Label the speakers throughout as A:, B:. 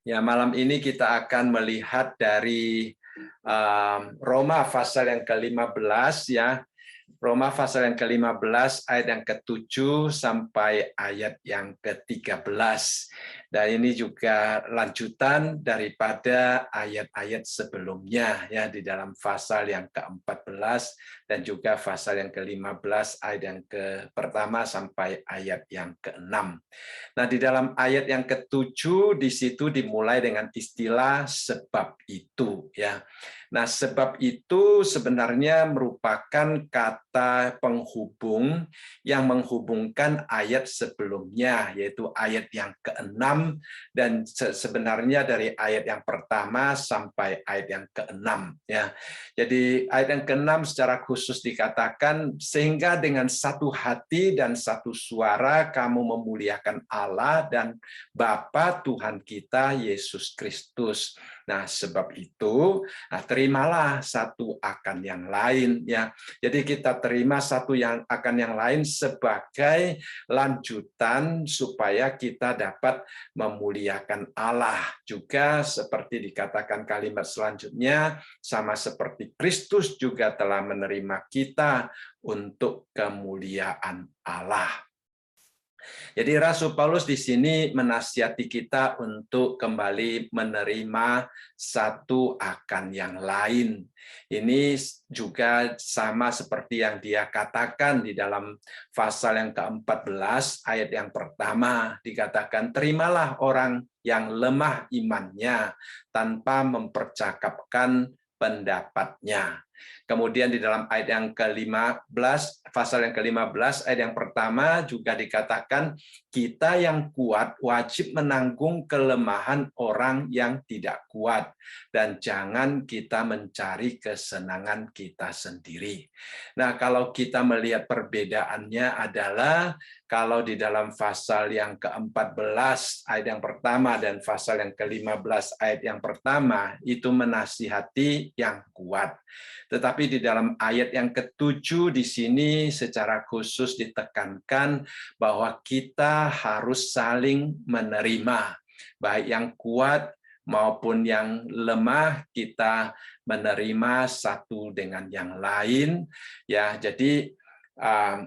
A: Ya, malam ini kita akan melihat dari Roma pasal yang ke-15 ya. Roma pasal yang ke-15 ayat yang ke-7 sampai ayat yang ke-13. Dan ini juga lanjutan daripada ayat-ayat sebelumnya ya, di dalam pasal yang ke-14 dan juga pasal yang ke-15 ayat yang pertama sampai ayat yang ke-6. Nah, di dalam ayat yang ke-7 di situ dimulai dengan istilah sebab itu ya. Nah, sebab itu sebenarnya merupakan kata penghubung yang menghubungkan ayat sebelumnya, yaitu ayat yang ke-6 dan sebenarnya dari ayat yang pertama sampai ayat yang ke-6 ya. Jadi ayat yang ke-6 secara khusus dikatakan sehingga dengan satu hati dan satu suara kamu memuliakan Allah dan Bapa Tuhan kita Yesus Kristus. Nah, sebab itu, terimalah satu akan yang lain ya. Jadi kita terima satu yang akan yang lain sebagai lanjutan supaya kita dapat memuliakan Allah. Juga seperti dikatakan kalimat selanjutnya, sama seperti Kristus juga telah menerima kita untuk kemuliaan Allah. Jadi Rasul Paulus di sini menasihati kita untuk kembali menerima satu akan yang lain. Ini juga sama seperti yang dia katakan di dalam pasal yang ke-14 ayat yang pertama, dikatakan terimalah orang yang lemah imannya tanpa mempercakapkan pendapatnya. Kemudian di dalam ayat yang ke-15, pasal yang ke-15, ayat yang pertama juga dikatakan, kita yang kuat wajib menanggung kelemahan orang yang tidak kuat, dan jangan kita mencari kesenangan kita sendiri. Nah, kalau kita melihat perbedaannya adalah, kalau di dalam pasal yang ke-14 ayat yang pertama dan pasal yang ke-15 ayat yang pertama, itu menasihati yang kuat. Tetapi di dalam ayat yang ke-7 di sini secara khusus ditekankan bahwa kita harus saling menerima, baik yang kuat maupun yang lemah, kita menerima satu dengan yang lain ya. Jadi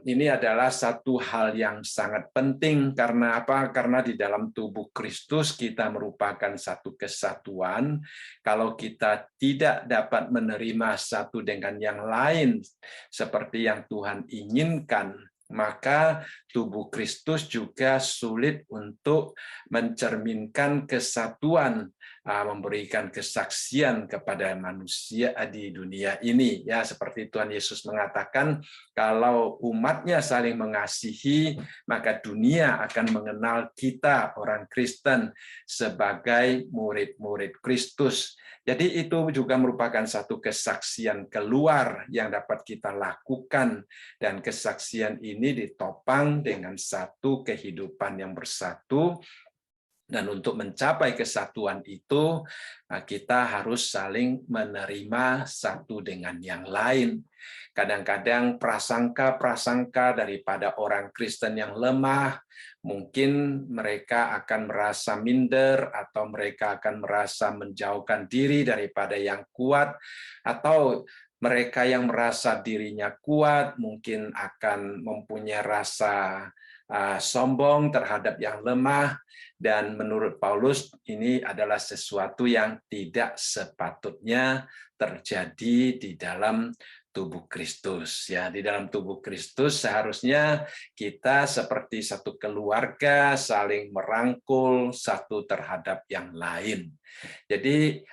A: ini adalah satu hal yang sangat penting. Karena apa? Karena di dalam tubuh Kristus kita merupakan satu kesatuan. Kalau kita tidak dapat menerima satu dengan yang lain seperti yang Tuhan inginkan, maka tubuh Kristus juga sulit untuk mencerminkan kesatuan, memberikan kesaksian kepada manusia di dunia ini ya. Seperti Tuhan Yesus mengatakan, kalau umatnya saling mengasihi, maka dunia akan mengenal kita orang Kristen sebagai murid-murid Kristus. Jadi itu juga merupakan satu kesaksian keluar yang dapat kita lakukan, dan kesaksian ini ditopang dengan satu kehidupan yang bersatu. Dan untuk mencapai kesatuan itu, kita harus saling menerima satu dengan yang lain. Kadang-kadang prasangka-prasangka daripada orang Kristen yang lemah, mungkin mereka akan merasa minder, atau mereka akan merasa menjauhkan diri daripada yang kuat, atau mereka yang merasa dirinya kuat mungkin akan mempunyai rasa sombong terhadap yang lemah. Dan menurut Paulus ini adalah sesuatu yang tidak sepatutnya terjadi di dalam tubuh Kristus ya. Di dalam tubuh Kristus seharusnya kita seperti satu keluarga, saling merangkul satu terhadap yang lain. Jadi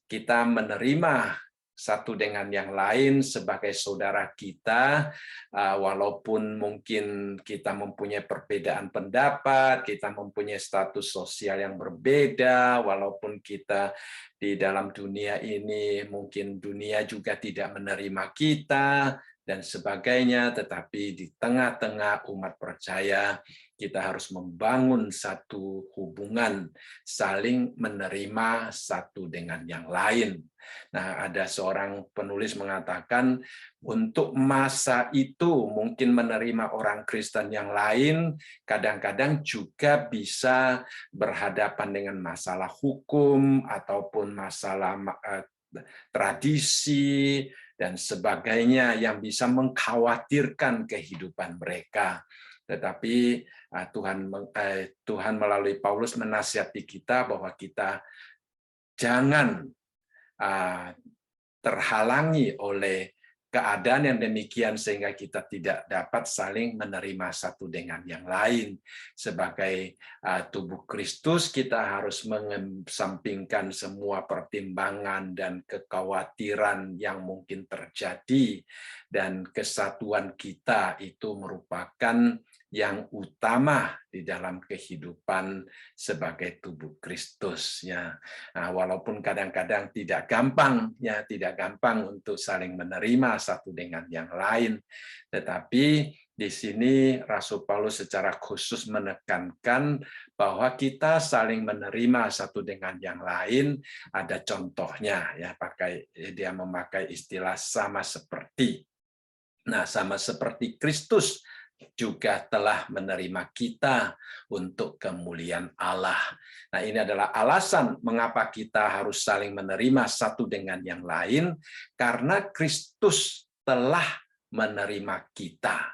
A: kita menerima satu dengan yang lain sebagai saudara kita, walaupun mungkin kita mempunyai perbedaan pendapat, kita mempunyai status sosial yang berbeda, walaupun kita di dalam dunia ini mungkin dunia juga tidak menerima kita, dan sebagainya, tetapi di tengah-tengah umat percaya kita harus membangun satu hubungan saling menerima satu dengan yang lain. Nah, ada seorang penulis mengatakan untuk masa itu mungkin menerima orang Kristen yang lain kadang-kadang juga bisa berhadapan dengan masalah hukum ataupun masalah tradisi dan sebagainya yang bisa mengkhawatirkan kehidupan mereka. Tetapi Tuhan melalui Paulus menasihati kita bahwa kita jangan terhalangi oleh keadaan yang demikian sehingga kita tidak dapat saling menerima satu dengan yang lain. Sebagai tubuh Kristus, kita harus mengesampingkan semua pertimbangan dan kekhawatiran yang mungkin terjadi, dan kesatuan kita itu merupakan yang utama di dalam kehidupan sebagai tubuh Kristus, ya. Nah, walaupun kadang-kadang tidak gampang untuk saling menerima satu dengan yang lain, tetapi di sini Rasul Paulus secara khusus menekankan bahwa kita saling menerima satu dengan yang lain. Ada contohnya, ya, dia memakai istilah sama seperti. Nah, sama seperti Kristus juga telah menerima kita untuk kemuliaan Allah. Nah, ini adalah alasan mengapa kita harus saling menerima satu dengan yang lain, karena Kristus telah menerima kita.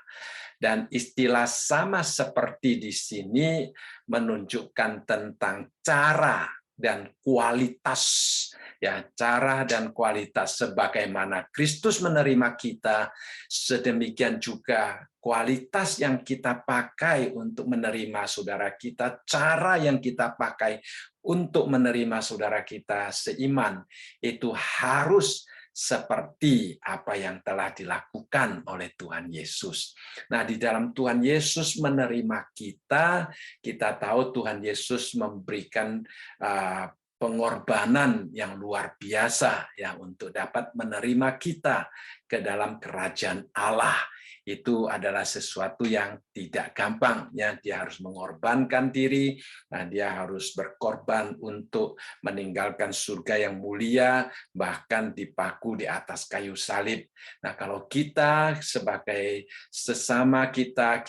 A: Dan istilah sama seperti di sini menunjukkan tentang cara dan kualitas, ya, cara dan kualitas sebagaimana Kristus menerima kita, sedemikian juga kualitas yang kita pakai untuk menerima saudara kita, cara yang kita pakai untuk menerima saudara kita seiman, itu harus seperti apa yang telah dilakukan oleh Tuhan Yesus. Nah, di dalam Tuhan Yesus menerima kita, kita tahu Tuhan Yesus memberikan pengorbanan yang luar biasa, ya, untuk dapat menerima kita ke dalam kerajaan Allah. Itu adalah sesuatu yang tidak gampang, ya. Dia harus mengorbankan diri, nah, dia harus berkorban untuk meninggalkan surga yang mulia, bahkan dipaku di atas kayu salib. Nah, kalau kita sebagai sesama kita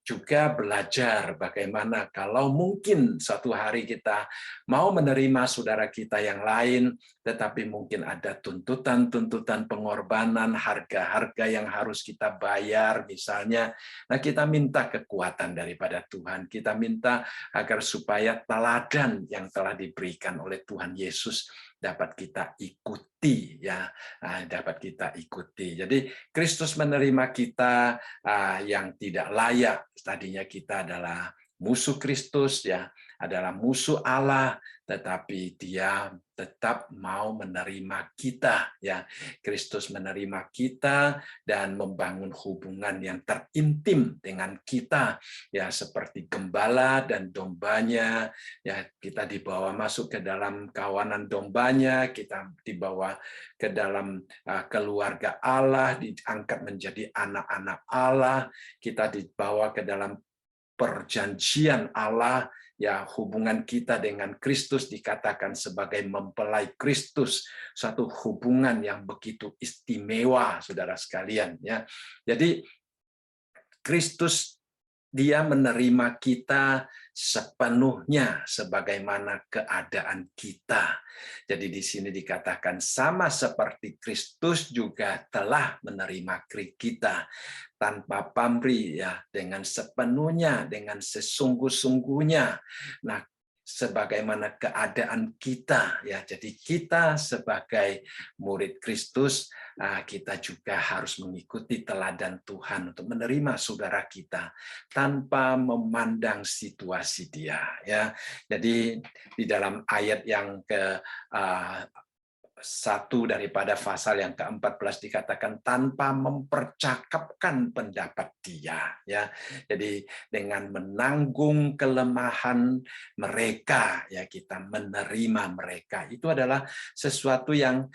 A: juga belajar bagaimana kalau mungkin suatu hari kita mau menerima saudara kita yang lain, tetapi mungkin ada tuntutan-tuntutan pengorbanan, harga-harga yang harus kita bayar misalnya. Nah, kita minta kekuatan daripada Tuhan. Kita minta agar supaya teladan yang telah diberikan oleh Tuhan Yesus dapat kita ikuti, ya, dapat kita ikuti. Jadi Kristus menerima kita yang tidak layak. Tadinya kita adalah musuh Kristus, ya, adalah musuh Allah, tetapi Dia tetap mau menerima kita, ya. Kristus menerima kita dan membangun hubungan yang terintim dengan kita, ya, seperti gembala dan dombanya, ya. Kita dibawa masuk ke dalam kawanan dombanya, kita dibawa ke dalam keluarga Allah, diangkat menjadi anak-anak Allah, kita dibawa ke dalam perjanjian Allah, ya. Hubungan kita dengan Kristus dikatakan sebagai mempelai Kristus, satu hubungan yang begitu istimewa, saudara sekalian, ya. Jadi Kristus, Dia menerima kita sepenuhnya sebagaimana keadaan kita. Jadi di sini dikatakan sama seperti Kristus juga telah menerima kita tanpa pamrih, ya, dengan sepenuhnya, dengan sesungguh-sungguhnya. Nah, sebagaimana keadaan kita, ya. Jadi kita sebagai murid Kristus, kita juga harus mengikuti teladan Tuhan untuk menerima saudara kita tanpa memandang situasi dia, ya. Jadi di dalam ayat yang satu daripada pasal yang ke-14 dikatakan tanpa mempercakapkan pendapat dia, ya. Jadi dengan menanggung kelemahan mereka, ya, kita menerima mereka. Itu adalah sesuatu yang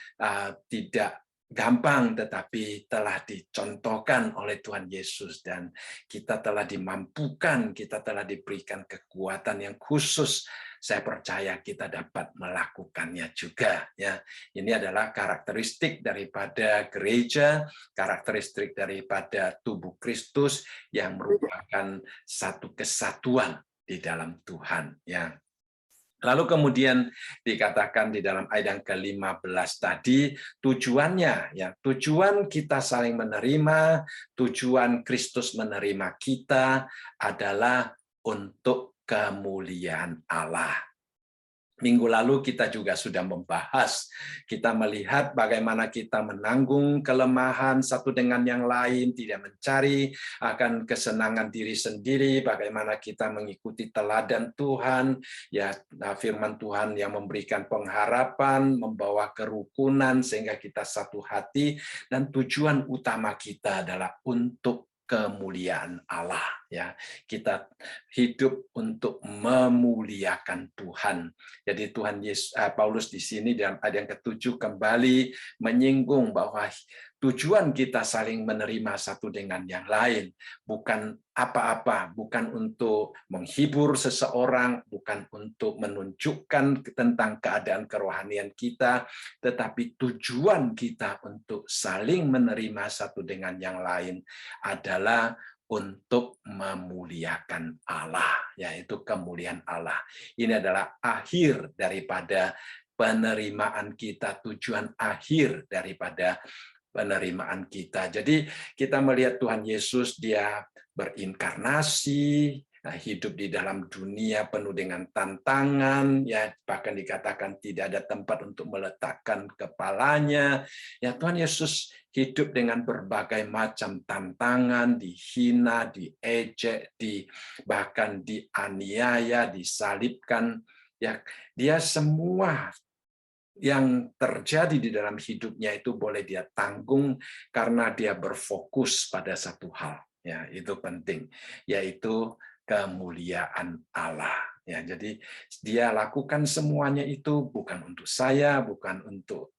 A: tidak gampang, tetapi telah dicontohkan oleh Tuhan Yesus, dan kita telah dimampukan, kita telah diberikan kekuatan yang khusus. Saya percaya kita dapat melakukannya juga. Ya, ini adalah karakteristik daripada gereja, karakteristik daripada tubuh Kristus yang merupakan satu kesatuan di dalam Tuhan. Ya. Lalu kemudian dikatakan di dalam ayat yang ke-15 tadi, tujuannya, ya, tujuan kita saling menerima, tujuan Kristus menerima kita adalah untuk kemuliaan Allah. Minggu lalu kita juga sudah membahas, kita melihat bagaimana kita menanggung kelemahan satu dengan yang lain, tidak mencari akan kesenangan diri sendiri, bagaimana kita mengikuti teladan Tuhan, ya, firman Tuhan yang memberikan pengharapan, membawa kerukunan sehingga kita satu hati, dan tujuan utama kita adalah untuk kemuliaan Allah, ya. Kita hidup untuk memuliakan Tuhan. Jadi Tuhan Yesus, Paulus di sini dalam ayat yang ke-7 kembali menyinggung bahwa tujuan kita saling menerima satu dengan yang lain, bukan apa-apa, bukan untuk menghibur seseorang, bukan untuk menunjukkan tentang keadaan kerohanian kita, tetapi tujuan kita untuk saling menerima satu dengan yang lain adalah untuk memuliakan Allah, yaitu kemuliaan Allah. Ini adalah akhir daripada penerimaan kita, tujuan akhir daripada penerimaan kita. Jadi kita melihat Tuhan Yesus, dia berinkarnasi, hidup di dalam dunia penuh dengan tantangan, ya, bahkan dikatakan tidak ada tempat untuk meletakkan kepalanya. Ya, Tuhan Yesus hidup dengan berbagai macam tantangan, dihina, diejek, bahkan dianiaya, disalibkan. Ya, dia semua yang terjadi di dalam hidupnya itu boleh dia tanggung karena dia berfokus pada satu hal, ya, itu penting, yaitu kemuliaan Allah. Ya, jadi dia lakukan semuanya itu bukan untuk saya, bukan untuk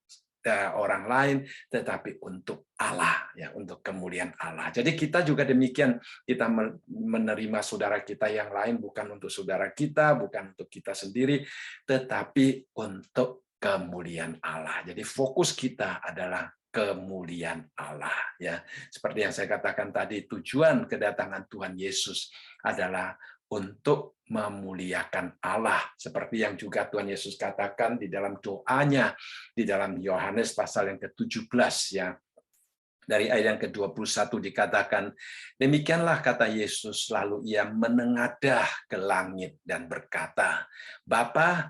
A: orang lain, tetapi untuk Allah, ya, untuk kemuliaan Allah. Jadi kita juga demikian, kita menerima saudara kita yang lain bukan untuk saudara kita, bukan untuk kita sendiri, tetapi untuk kemuliaan Allah. Jadi fokus kita adalah kemuliaan Allah, ya. Seperti yang saya katakan tadi, tujuan kedatangan Tuhan Yesus adalah untuk memuliakan Allah, seperti yang juga Tuhan Yesus katakan di dalam doanya di dalam Yohanes pasal yang ke-17, ya. Dari ayat yang ke-21 dikatakan, demikianlah kata Yesus, lalu ia menengadah ke langit dan berkata, Bapa,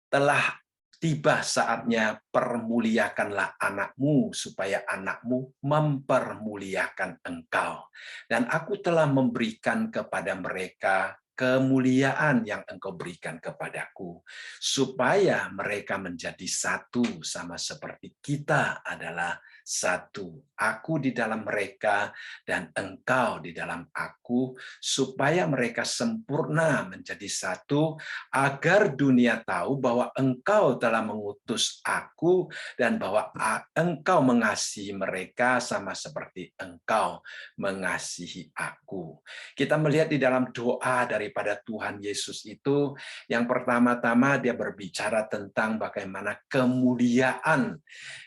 A: telah tiba saatnya, permuliakanlah anakmu, supaya anakmu mempermuliakan engkau. Dan aku telah memberikan kepada mereka kemuliaan yang engkau berikan kepadaku, supaya mereka menjadi satu sama seperti kita adalah satu. Aku di dalam mereka dan engkau di dalam aku, supaya mereka sempurna menjadi satu, agar dunia tahu bahwa engkau telah mengutus aku dan bahwa engkau mengasihi mereka sama seperti engkau mengasihi aku. Kita melihat di dalam doa daripada Tuhan Yesus itu, yang pertama-tama dia berbicara tentang bagaimana kemuliaan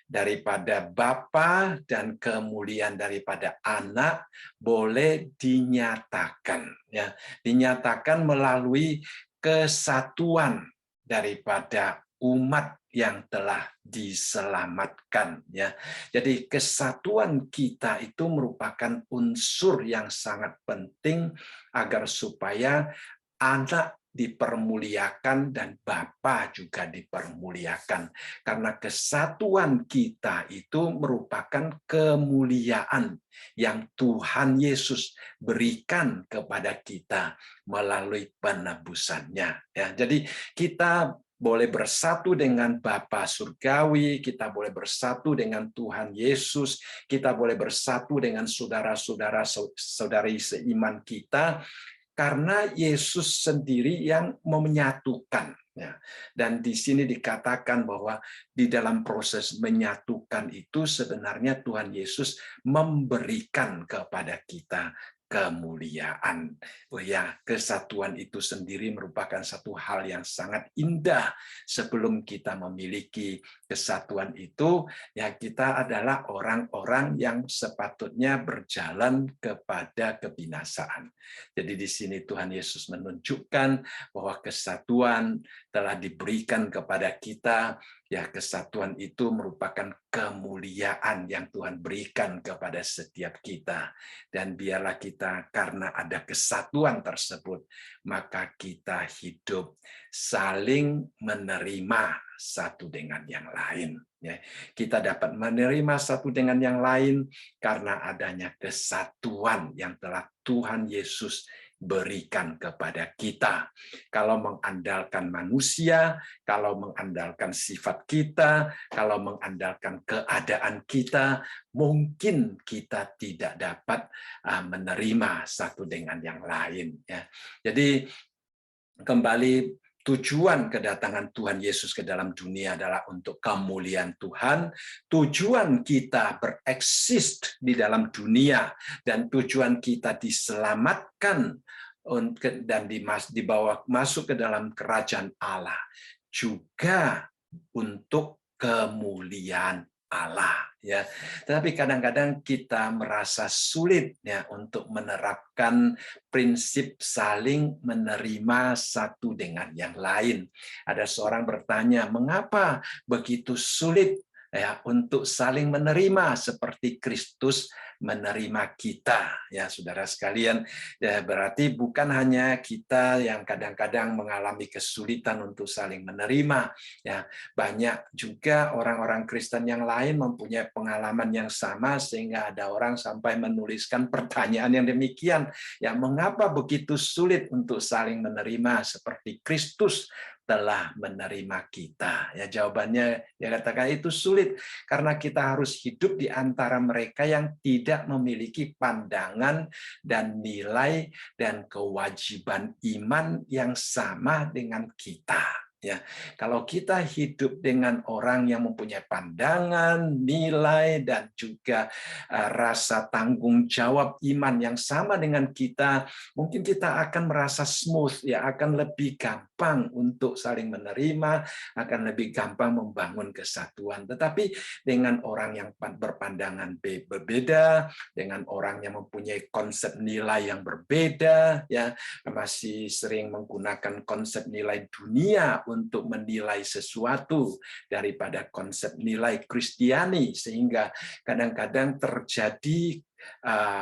A: daripada Bapa dan kemuliaan daripada Anak boleh dinyatakan, ya, dinyatakan melalui kesatuan daripada umat yang telah diselamatkan, ya. Jadi kesatuan kita itu merupakan unsur yang sangat penting agar supaya Anak dipermuliakan dan Bapa juga dipermuliakan, karena kesatuan kita itu merupakan kemuliaan yang Tuhan Yesus berikan kepada kita melalui penebusannya, ya. Jadi kita boleh bersatu dengan Bapa Surgawi, kita boleh bersatu dengan Tuhan Yesus, kita boleh bersatu dengan saudara-saudara saudari seiman kita, Karena Yesus sendiri yang menyatukan. Ya. Dan di sini dikatakan bahwa di dalam proses menyatukan itu sebenarnya Tuhan Yesus memberikan kepada kita kemuliaan. Oh ya, kesatuan itu sendiri merupakan satu hal yang sangat indah. Sebelum kita memiliki kesatuan itu, ya kita adalah orang-orang yang sepatutnya berjalan kepada kebinasaan. Jadi di sini Tuhan Yesus menunjukkan bahwa kesatuan telah diberikan kepada kita. Ya, kesatuan itu merupakan kemuliaan yang Tuhan berikan kepada setiap kita. Dan biarlah kita, karena ada kesatuan tersebut, maka kita hidup saling menerima satu dengan yang lain. Ya, kita dapat menerima satu dengan yang lain karena adanya kesatuan yang telah Tuhan Yesus berikan kepada kita. Kalau mengandalkan manusia, kalau mengandalkan sifat kita, kalau mengandalkan keadaan kita, mungkin kita tidak dapat menerima satu dengan yang lain. Ya. Jadi kembali, tujuan kedatangan Tuhan Yesus ke dalam dunia adalah untuk kemuliaan Tuhan. Tujuan kita bereksis di dalam dunia dan tujuan kita diselamatkan dan dibawa masuk ke dalam kerajaan Allah juga untuk kemuliaan Allah, ya. Tetapi kadang-kadang kita merasa sulit ya untuk menerapkan prinsip saling menerima satu dengan yang lain. Ada seorang bertanya, mengapa begitu sulit ya untuk saling menerima seperti Kristus menerima kita, ya saudara sekalian. Ya, berarti bukan hanya kita yang kadang-kadang mengalami kesulitan untuk saling menerima, ya banyak juga orang-orang Kristen yang lain mempunyai pengalaman yang sama, sehingga ada orang sampai menuliskan pertanyaan yang demikian, ya mengapa begitu sulit untuk saling menerima seperti Kristus telah menerima kita. Ya jawabannya, ya katakan itu sulit karena kita harus hidup di antara mereka yang tidak memiliki pandangan dan nilai dan kewajiban iman yang sama dengan kita. Ya, kalau kita hidup dengan orang yang mempunyai pandangan, nilai, dan juga rasa tanggung jawab iman yang sama dengan kita, mungkin kita akan merasa smooth, ya akan lebih gampang untuk saling menerima, akan lebih gampang membangun kesatuan. Tetapi dengan orang yang berpandangan berbeda, dengan orang yang mempunyai konsep nilai yang berbeda, ya masih sering menggunakan konsep nilai dunia untuk menilai sesuatu daripada konsep nilai Kristiani, sehingga kadang-kadang terjadi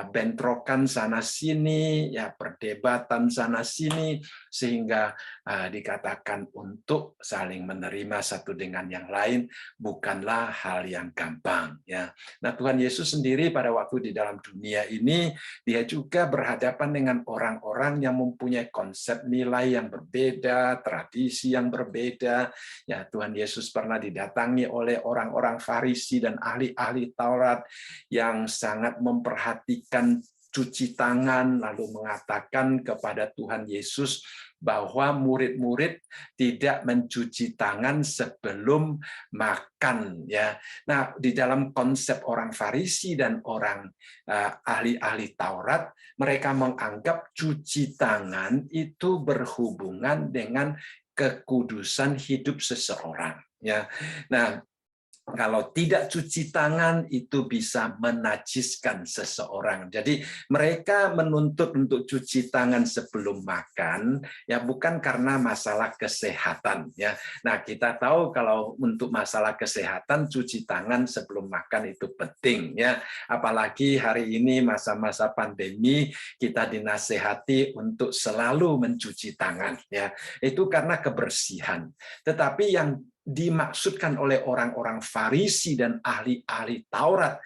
A: bentrokan sana sini, ya perdebatan sana sini, sehingga dikatakan untuk saling menerima satu dengan yang lain bukanlah hal yang gampang. Ya, nah Tuhan Yesus sendiri pada waktu di dalam dunia ini dia juga berhadapan dengan orang-orang yang mempunyai konsep nilai yang berbeda, tradisi yang berbeda. Ya Tuhan Yesus pernah didatangi oleh orang-orang Farisi dan ahli-ahli Taurat yang sangat memperhatikan cuci tangan, lalu mengatakan kepada Tuhan Yesus bahwa murid-murid tidak mencuci tangan sebelum makan, ya. Nah, di dalam konsep orang Farisi dan orang ahli-ahli Taurat, mereka menganggap cuci tangan itu berhubungan dengan kekudusan hidup seseorang, ya. Nah, kalau tidak cuci tangan itu bisa menajiskan seseorang. Jadi mereka menuntut untuk cuci tangan sebelum makan, ya bukan karena masalah kesehatan, ya. Nah kita tahu kalau untuk masalah kesehatan cuci tangan sebelum makan itu penting, ya. Apalagi hari ini masa-masa pandemi kita dinasehati untuk selalu mencuci tangan, ya. Itu karena kebersihan. Tetapi yang dimaksudkan oleh orang-orang Farisi dan ahli-ahli Taurat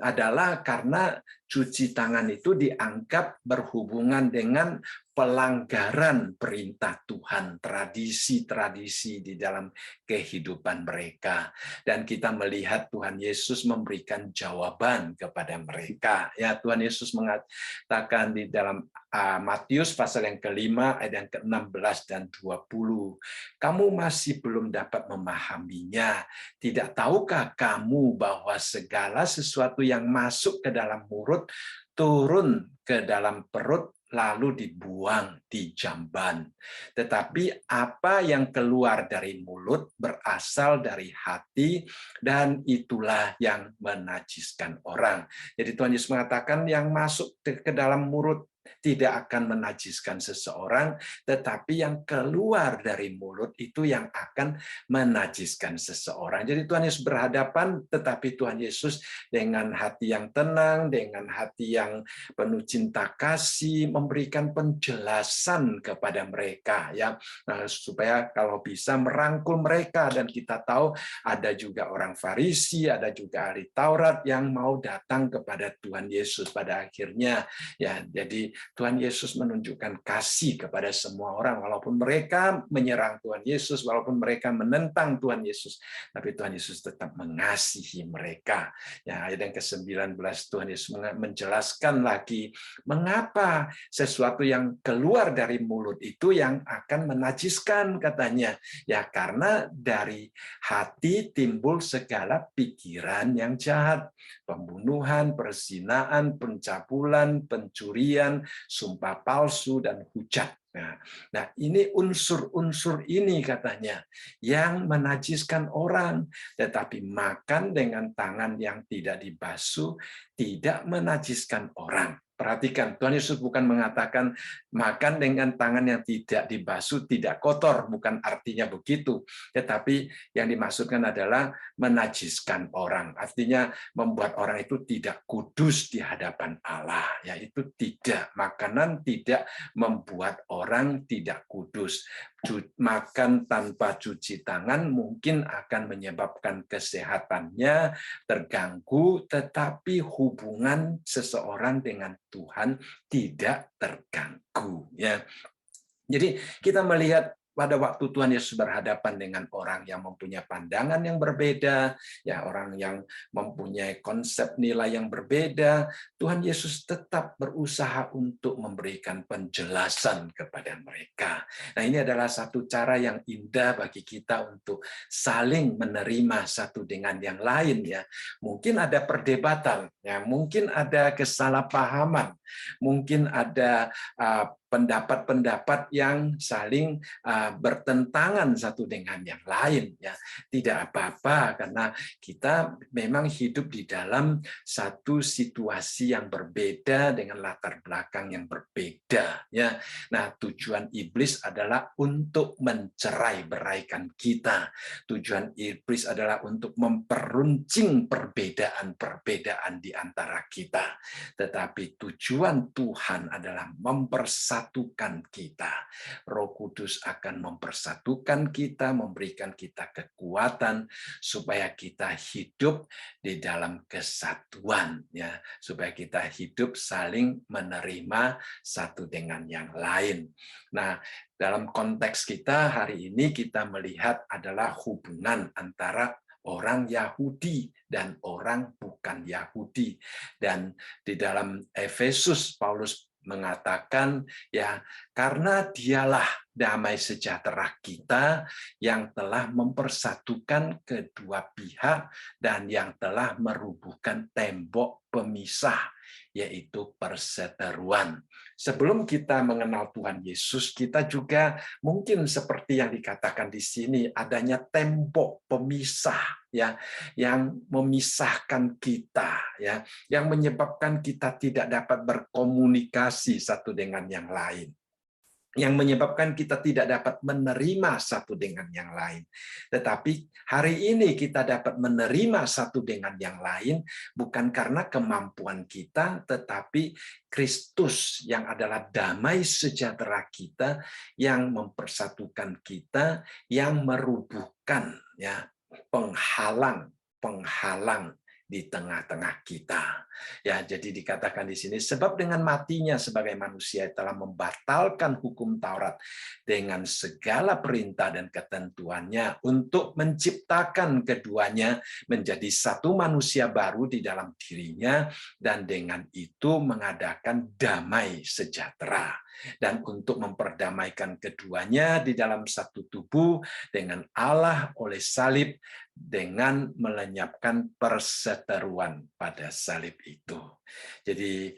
A: adalah karena cuci tangan itu dianggap berhubungan dengan pelanggaran perintah Tuhan, tradisi-tradisi di dalam kehidupan mereka. Dan kita melihat Tuhan Yesus memberikan jawaban kepada mereka. Ya, Tuhan Yesus mengatakan di dalam Matius pasal yang kelima ayat yang ke-16 dan 20. Kamu masih belum dapat memahaminya. Tidak tahukah kamu bahwa segala sesuatu yang masuk ke dalam mulut turun ke dalam perut lalu dibuang di jamban. Tetapi apa yang keluar dari mulut berasal dari hati dan itulah yang menajiskan orang. Jadi Tuhan Yesus mengatakan yang masuk ke dalam mulut tidak akan menajiskan seseorang, tetapi yang keluar dari mulut itu yang akan menajiskan seseorang. Jadi Tuhan Yesus berhadapan, tetapi Tuhan Yesus dengan hati yang tenang, dengan hati yang penuh cinta kasih, memberikan penjelasan kepada mereka, ya, supaya kalau bisa merangkul mereka. Dan kita tahu ada juga orang Farisi, ada juga ahli Taurat yang mau datang kepada Tuhan Yesus pada akhirnya, ya. Jadi Tuhan Yesus menunjukkan kasih kepada semua orang, walaupun mereka menyerang Tuhan Yesus, walaupun mereka menentang Tuhan Yesus, tapi Tuhan Yesus tetap mengasihi mereka. Ya, ayat yang ke-19 Tuhan Yesus menjelaskan lagi mengapa sesuatu yang keluar dari mulut itu yang akan menajiskan, katanya. Ya, karena dari hati timbul segala pikiran yang jahat, pembunuhan, perzinaan, pencabulan, pencurian, sumpah palsu, dan hujat. Nah, ini unsur-unsur ini katanya yang menajiskan orang, tetapi makan dengan tangan yang tidak dibasuh tidak menajiskan orang. Perhatikan, Tuhan Yesus bukan mengatakan makan dengan tangan yang tidak dibasuh tidak kotor, bukan artinya begitu. Tetapi yang dimaksudkan adalah menajiskan orang. Artinya membuat orang itu tidak kudus di hadapan Allah. Yaitu tidak, makanan tidak membuat orang tidak kudus. Makan tanpa cuci tangan mungkin akan menyebabkan kesehatannya terganggu, tetapi hubungan seseorang dengan Tuhan tidak terganggu. Ya. Jadi kita melihat pada waktu Tuhan Yesus berhadapan dengan orang yang mempunyai pandangan yang berbeda, ya, orang yang mempunyai konsep nilai yang berbeda, Tuhan Yesus tetap berusaha untuk memberikan penjelasan kepada mereka. Nah, ini adalah satu cara yang indah bagi kita untuk saling menerima satu dengan yang lain, ya. Mungkin ada perdebatan, ya, mungkin ada kesalahpahaman, mungkin ada pendapat-pendapat yang saling bertentangan satu dengan yang lain, ya. Tidak apa-apa karena kita memang hidup di dalam satu situasi yang berbeda dengan latar belakang yang berbeda, ya. Nah, tujuan iblis adalah untuk mencerai-beraikan kita. Tujuan iblis adalah untuk memperuncing perbedaan-perbedaan di antara kita. Tetapi tujuan Tuhan adalah mempersatukan kita. Roh Kudus akan mempersatukan kita, memberikan kita kekuatan supaya kita hidup di dalam kesatuan, ya, supaya kita hidup saling menerima satu dengan yang lain. Nah, dalam konteks kita hari ini kita melihat adalah hubungan antara orang Yahudi dan orang bukan Yahudi. Dan di dalam Efesus Paulus mengatakan, ya, karena dialah damai sejahtera kita yang telah mempersatukan kedua pihak dan yang telah merubuhkan tembok pemisah, yaitu perseteruan. Sebelum kita mengenal Tuhan Yesus, kita juga mungkin seperti yang dikatakan di sini, adanya tembok pemisah, ya, yang memisahkan kita, ya, yang menyebabkan kita tidak dapat berkomunikasi satu dengan yang lain, yang menyebabkan kita tidak dapat menerima satu dengan yang lain. Tetapi hari ini kita dapat menerima satu dengan yang lain bukan karena kemampuan kita, tetapi Kristus yang adalah damai sejahtera kita, yang mempersatukan kita, yang merubuhkan, ya, penghalang di tengah-tengah kita. Ya, jadi dikatakan di sini sebab dengan matinya sebagai manusia telah membatalkan hukum Taurat dengan segala perintah dan ketentuannya untuk menciptakan keduanya menjadi satu manusia baru di dalam dirinya dan dengan itu mengadakan damai sejahtera dan untuk memperdamaikan keduanya di dalam satu tubuh dengan Allah oleh salib dengan melenyapkan perseteruan pada salib itu. Jadi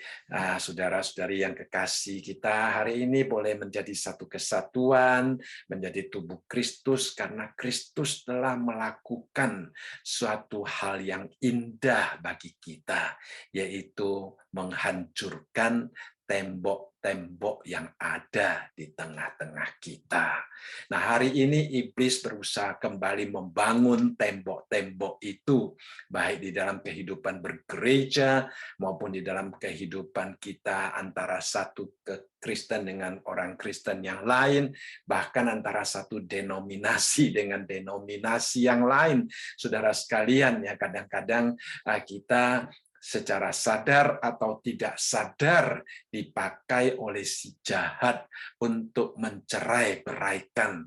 A: saudara-saudari yang kekasih, kita hari ini boleh menjadi satu kesatuan, menjadi tubuh Kristus karena Kristus telah melakukan suatu hal yang indah bagi kita, yaitu menghancurkan tembok-tembok yang ada di tengah-tengah kita. Nah, hari ini iblis berusaha kembali membangun tembok-tembok itu, baik di dalam kehidupan bergereja maupun di dalam kehidupan kita antara satu Kristen dengan orang Kristen yang lain, bahkan antara satu denominasi dengan denominasi yang lain. Saudara sekalian, ya kadang-kadang kita secara sadar atau tidak sadar dipakai oleh si jahat untuk mencerai-beraikan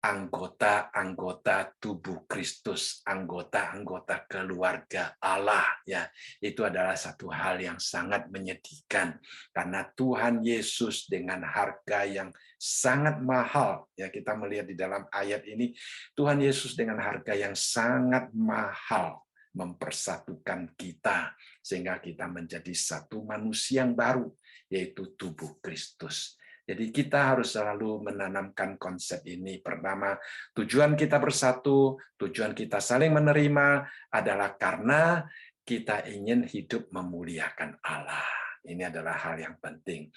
A: anggota-anggota tubuh Kristus, anggota-anggota keluarga Allah. Ya, itu adalah satu hal yang sangat menyedihkan karena Tuhan Yesus dengan harga yang sangat mahal. Ya, kita melihat di dalam ayat ini Tuhan Yesus dengan harga yang sangat mahal mempersatukan kita sehingga kita menjadi satu manusia yang baru, yaitu tubuh Kristus. Jadi kita harus selalu menanamkan konsep ini. Pertama, tujuan kita bersatu, tujuan kita saling menerima adalah karena kita ingin hidup memuliakan Allah. Ini adalah hal yang penting.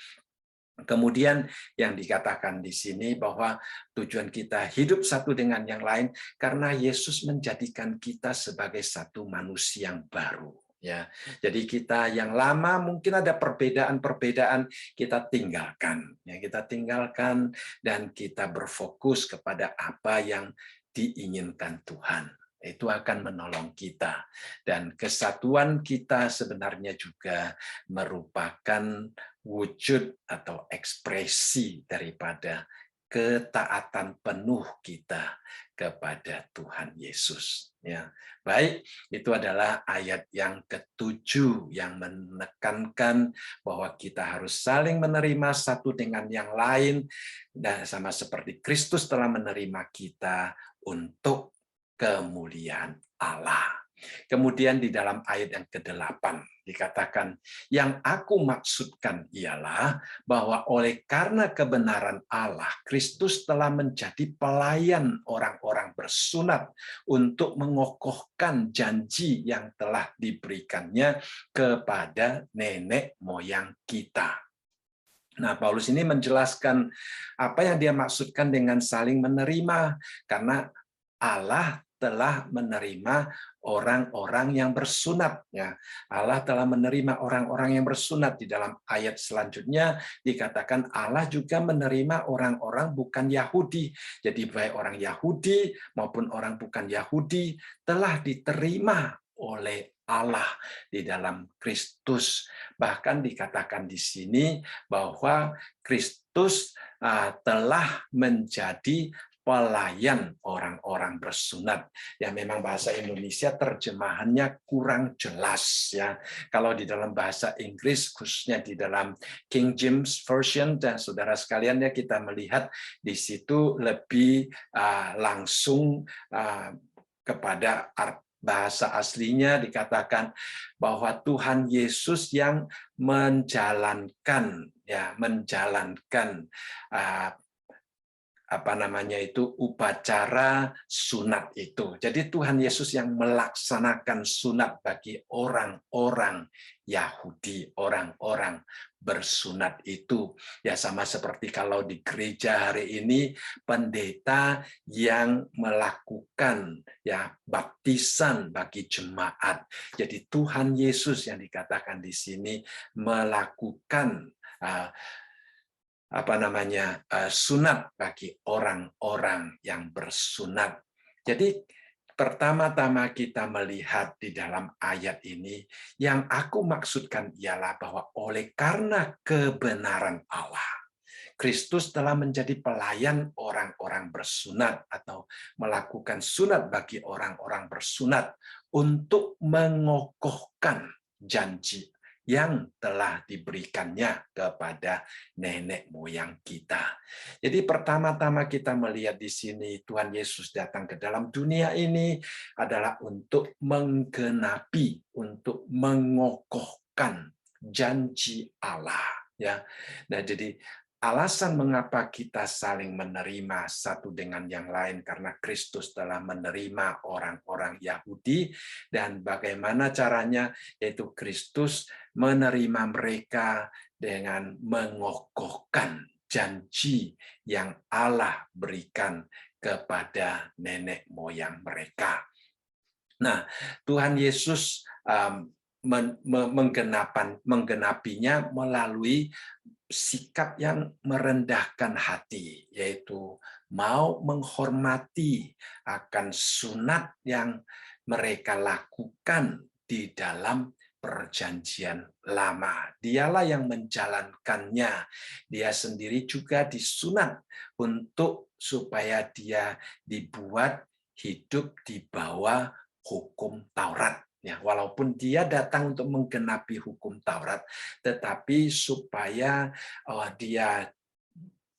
A: Kemudian yang dikatakan di sini bahwa tujuan kita hidup satu dengan yang lain karena Yesus menjadikan kita sebagai satu manusia yang baru. Ya, jadi kita yang lama mungkin ada perbedaan-perbedaan kita tinggalkan, ya kita tinggalkan dan kita berfokus kepada apa yang diinginkan Tuhan. Itu akan menolong kita dan kesatuan kita sebenarnya juga merupakan wujud atau ekspresi daripada ketaatan penuh kita kepada Tuhan Yesus. Ya, baik, itu adalah ayat yang ke-7 yang menekankan bahwa kita harus saling menerima satu dengan yang lain dan sama seperti Kristus telah menerima kita untuk kemuliaan Allah. Kemudian di dalam ayat yang ke-8 dikatakan, yang aku maksudkan ialah bahwa oleh karena kebenaran Allah, Kristus telah menjadi pelayan orang-orang bersunat untuk mengokohkan janji yang telah diberikannya kepada nenek moyang kita. Nah, Paulus ini menjelaskan apa yang dia maksudkan dengan saling menerima, karena Allah telah menerima orang-orang yang bersunat. Ya, Allah telah menerima orang-orang yang bersunat. Di dalam ayat selanjutnya dikatakan Allah juga menerima orang-orang bukan Yahudi. Jadi baik orang Yahudi maupun orang bukan Yahudi telah diterima oleh Allah di dalam Kristus. Bahkan dikatakan di sini bahwa Kristus telah menjadi pelayan orang-orang bersunat. Ya, memang bahasa Indonesia terjemahannya kurang jelas ya. Kalau di dalam bahasa Inggris, khususnya di dalam King James Version, dan saudara sekalian ya, kita melihat di situ lebih langsung kepada bahasa aslinya dikatakan bahwa Tuhan Yesus yang menjalankan upacara sunat itu. Jadi Tuhan Yesus yang melaksanakan sunat bagi orang-orang Yahudi, orang-orang bersunat itu. Ya, sama seperti kalau di gereja hari ini pendeta yang melakukan baptisan bagi jemaat. Jadi Tuhan Yesus yang dikatakan di sini melakukan sunat bagi orang-orang yang bersunat. Jadi pertama-tama kita melihat di dalam ayat ini, yang aku maksudkan ialah bahwa oleh karena kebenaran Allah, Kristus telah menjadi pelayan orang-orang bersunat atau melakukan sunat bagi orang-orang bersunat untuk mengokohkan janji yang telah diberikannya kepada nenek moyang kita. Jadi pertama-tama kita melihat di sini Tuhan Yesus datang ke dalam dunia ini adalah untuk menggenapi, untuk mengokohkan janji Allah. Ya, nah jadi alasan mengapa kita saling menerima satu dengan yang lain karena Kristus telah menerima orang-orang Yahudi, dan bagaimana caranya, yaitu Kristus menerima mereka dengan mengokohkan janji yang Allah berikan kepada nenek moyang mereka. Nah, Tuhan Yesus menggenapinya melalui sikap yang merendahkan hati, yaitu mau menghormati akan sunat yang mereka lakukan di dalam perjanjian lama. Dialah yang menjalankannya. Dia sendiri juga disunat untuk supaya dia dibuat hidup di bawah hukum Taurat. Ya, walaupun dia datang untuk menggenapi hukum Taurat, tetapi supaya dia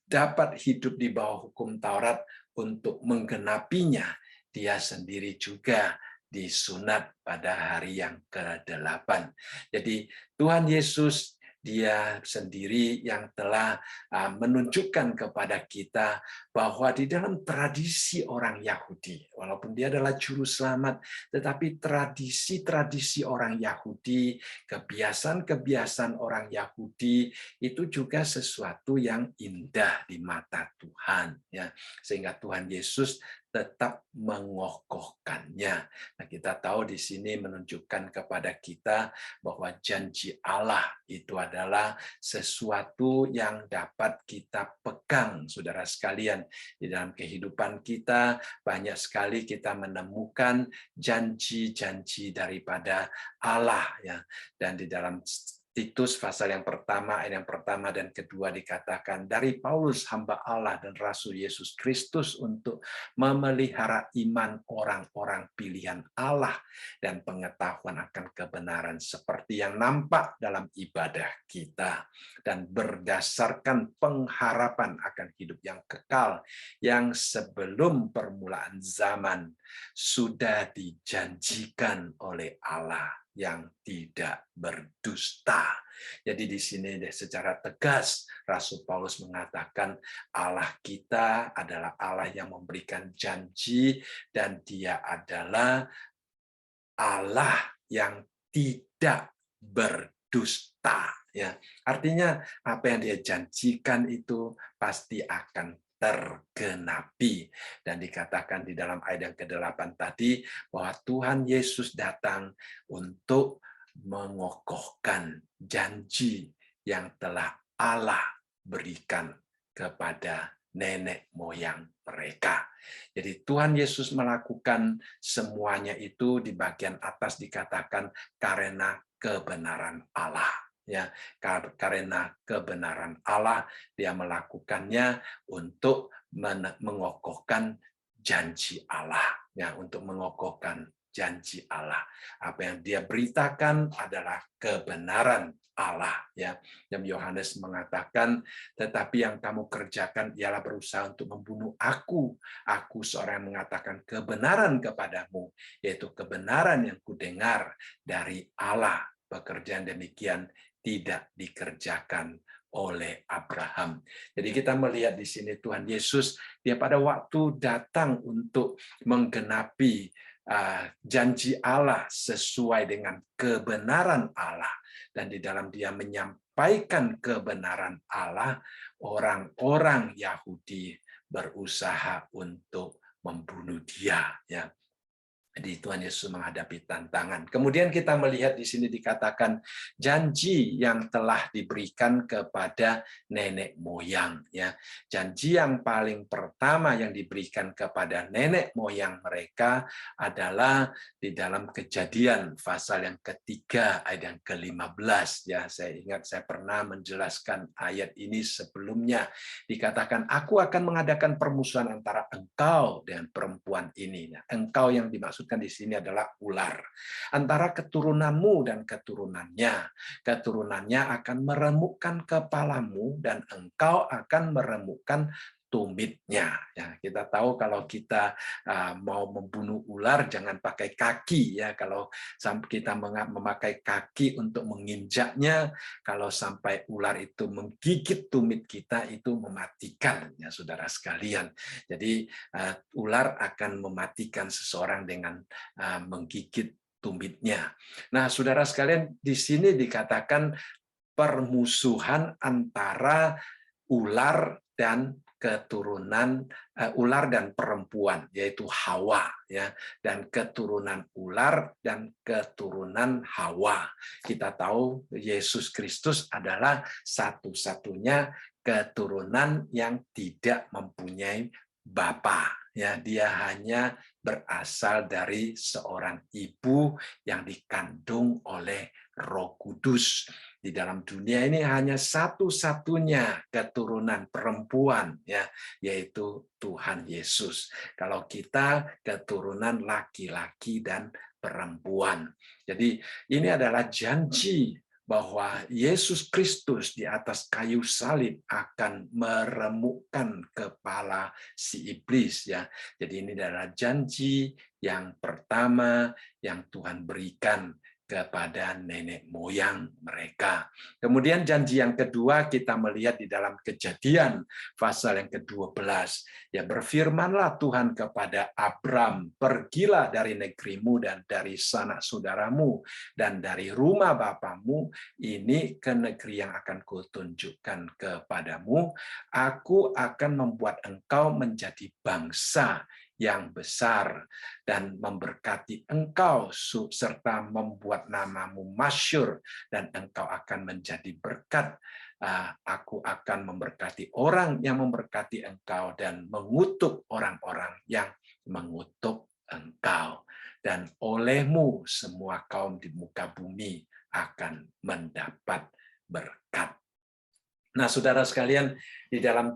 A: dapat hidup di bawah hukum Taurat untuk menggenapinya, dia sendiri juga disunat pada hari yang ke-8. Jadi Tuhan Yesus dia sendiri yang telah menunjukkan kepada kita bahwa di dalam tradisi orang Yahudi, walaupun dia adalah juru selamat, tetapi tradisi-tradisi orang Yahudi, kebiasaan-kebiasaan orang Yahudi itu juga sesuatu yang indah di mata Tuhan, ya. Sehingga Tuhan Yesus tetap mengokohkannya. Nah, kita tahu di sini menunjukkan kepada kita bahwa janji Allah itu adalah sesuatu yang dapat kita pegang, saudara sekalian. Di dalam kehidupan kita banyak sekali kita menemukan janji-janji daripada Allah, ya. Dan di dalam Titus pasal yang pertama, ayat yang pertama dan kedua dikatakan, dari Paulus hamba Allah dan Rasul Yesus Kristus untuk memelihara iman orang-orang pilihan Allah dan pengetahuan akan kebenaran seperti yang nampak dalam ibadah kita, dan berdasarkan pengharapan akan hidup yang kekal yang sebelum permulaan zaman sudah dijanjikan oleh Allah yang tidak berdusta. Jadi di sini secara tegas Rasul Paulus mengatakan Allah kita adalah Allah yang memberikan janji, dan Dia adalah Allah yang tidak berdusta. Ya, artinya apa yang Dia janjikan itu pasti akan tergenapi. Dan dikatakan di dalam ayat yang ke-8 tadi bahwa Tuhan Yesus datang untuk mengokohkan janji yang telah Allah berikan kepada nenek moyang mereka. Jadi Tuhan Yesus melakukan semuanya itu di bagian atas dikatakan karena kebenaran Allah. Ya, karena kebenaran Allah dia melakukannya untuk mengokohkan janji Allah, ya, untuk mengokohkan janji Allah. Apa yang dia beritakan adalah kebenaran Allah, ya. Dan Yohanes mengatakan, tetapi yang kamu kerjakan ialah berusaha untuk membunuh aku. Aku seorang yang mengatakan kebenaran kepadamu, yaitu kebenaran yang kudengar dari Allah. Pekerjaan demikian tidak dikerjakan oleh Abraham. Jadi kita melihat di sini Tuhan Yesus, dia pada waktu datang untuk menggenapi janji Allah sesuai dengan kebenaran Allah, dan di dalam dia menyampaikan kebenaran Allah, orang-orang Yahudi berusaha untuk membunuh dia, ya. Jadi Tuhan Yesus menghadapi tantangan. Kemudian kita melihat di sini dikatakan janji yang telah diberikan kepada nenek moyang. Ya, janji yang paling pertama yang diberikan kepada nenek moyang mereka adalah di dalam Kejadian pasal yang ketiga ayat yang ke-15. Ya, saya ingat saya pernah menjelaskan ayat ini sebelumnya. Dikatakan, aku akan mengadakan permusuhan antara engkau dengan perempuan ini. Nah, engkau yang dimaksud di sini adalah ular. Antara keturunanmu dan keturunannya. Keturunannya akan meremukkan kepalamu dan engkau akan meremukkan tumitnya. Ya, kita tahu kalau kita mau membunuh ular jangan pakai kaki ya. Kalau kita memakai kaki untuk menginjaknya, kalau sampai ular itu menggigit tumit kita itu mematikan ya saudara sekalian. Jadi ular akan mematikan seseorang dengan menggigit tumitnya. Nah, saudara sekalian, di sini dikatakan permusuhan antara ular dan keturunan ular dan perempuan, yaitu Hawa ya, dan keturunan ular dan keturunan Hawa. Kita tahu Yesus Kristus adalah satu-satunya keturunan yang tidak mempunyai bapa. Ya, dia hanya berasal dari seorang ibu yang dikandung oleh Roh Kudus. Di dalam dunia ini hanya satu-satunya keturunan perempuan ya, yaitu Tuhan Yesus. Kalau kita keturunan laki-laki dan perempuan. Jadi ini adalah janji bahwa Yesus Kristus di atas kayu salib akan meremukkan kepala si iblis ya. Jadi ini adalah janji yang pertama yang Tuhan berikan kepada nenek moyang mereka. Kemudian janji yang kedua kita melihat di dalam Kejadian pasal yang ke-12. Ya, berfirmanlah Tuhan kepada Abram, pergilah dari negerimu dan dari sanak saudaramu dan dari rumah bapamu ini ke negeri yang akan kutunjukkan kepadamu. Aku akan membuat engkau menjadi bangsa yang besar dan memberkati engkau serta membuat namamu masyhur dan engkau akan menjadi berkat. Aku akan memberkati orang yang memberkati engkau dan mengutuk orang-orang yang mengutuk engkau. Dan olehmu semua kaum di muka bumi akan mendapat berkat. Nah, saudara sekalian, di dalam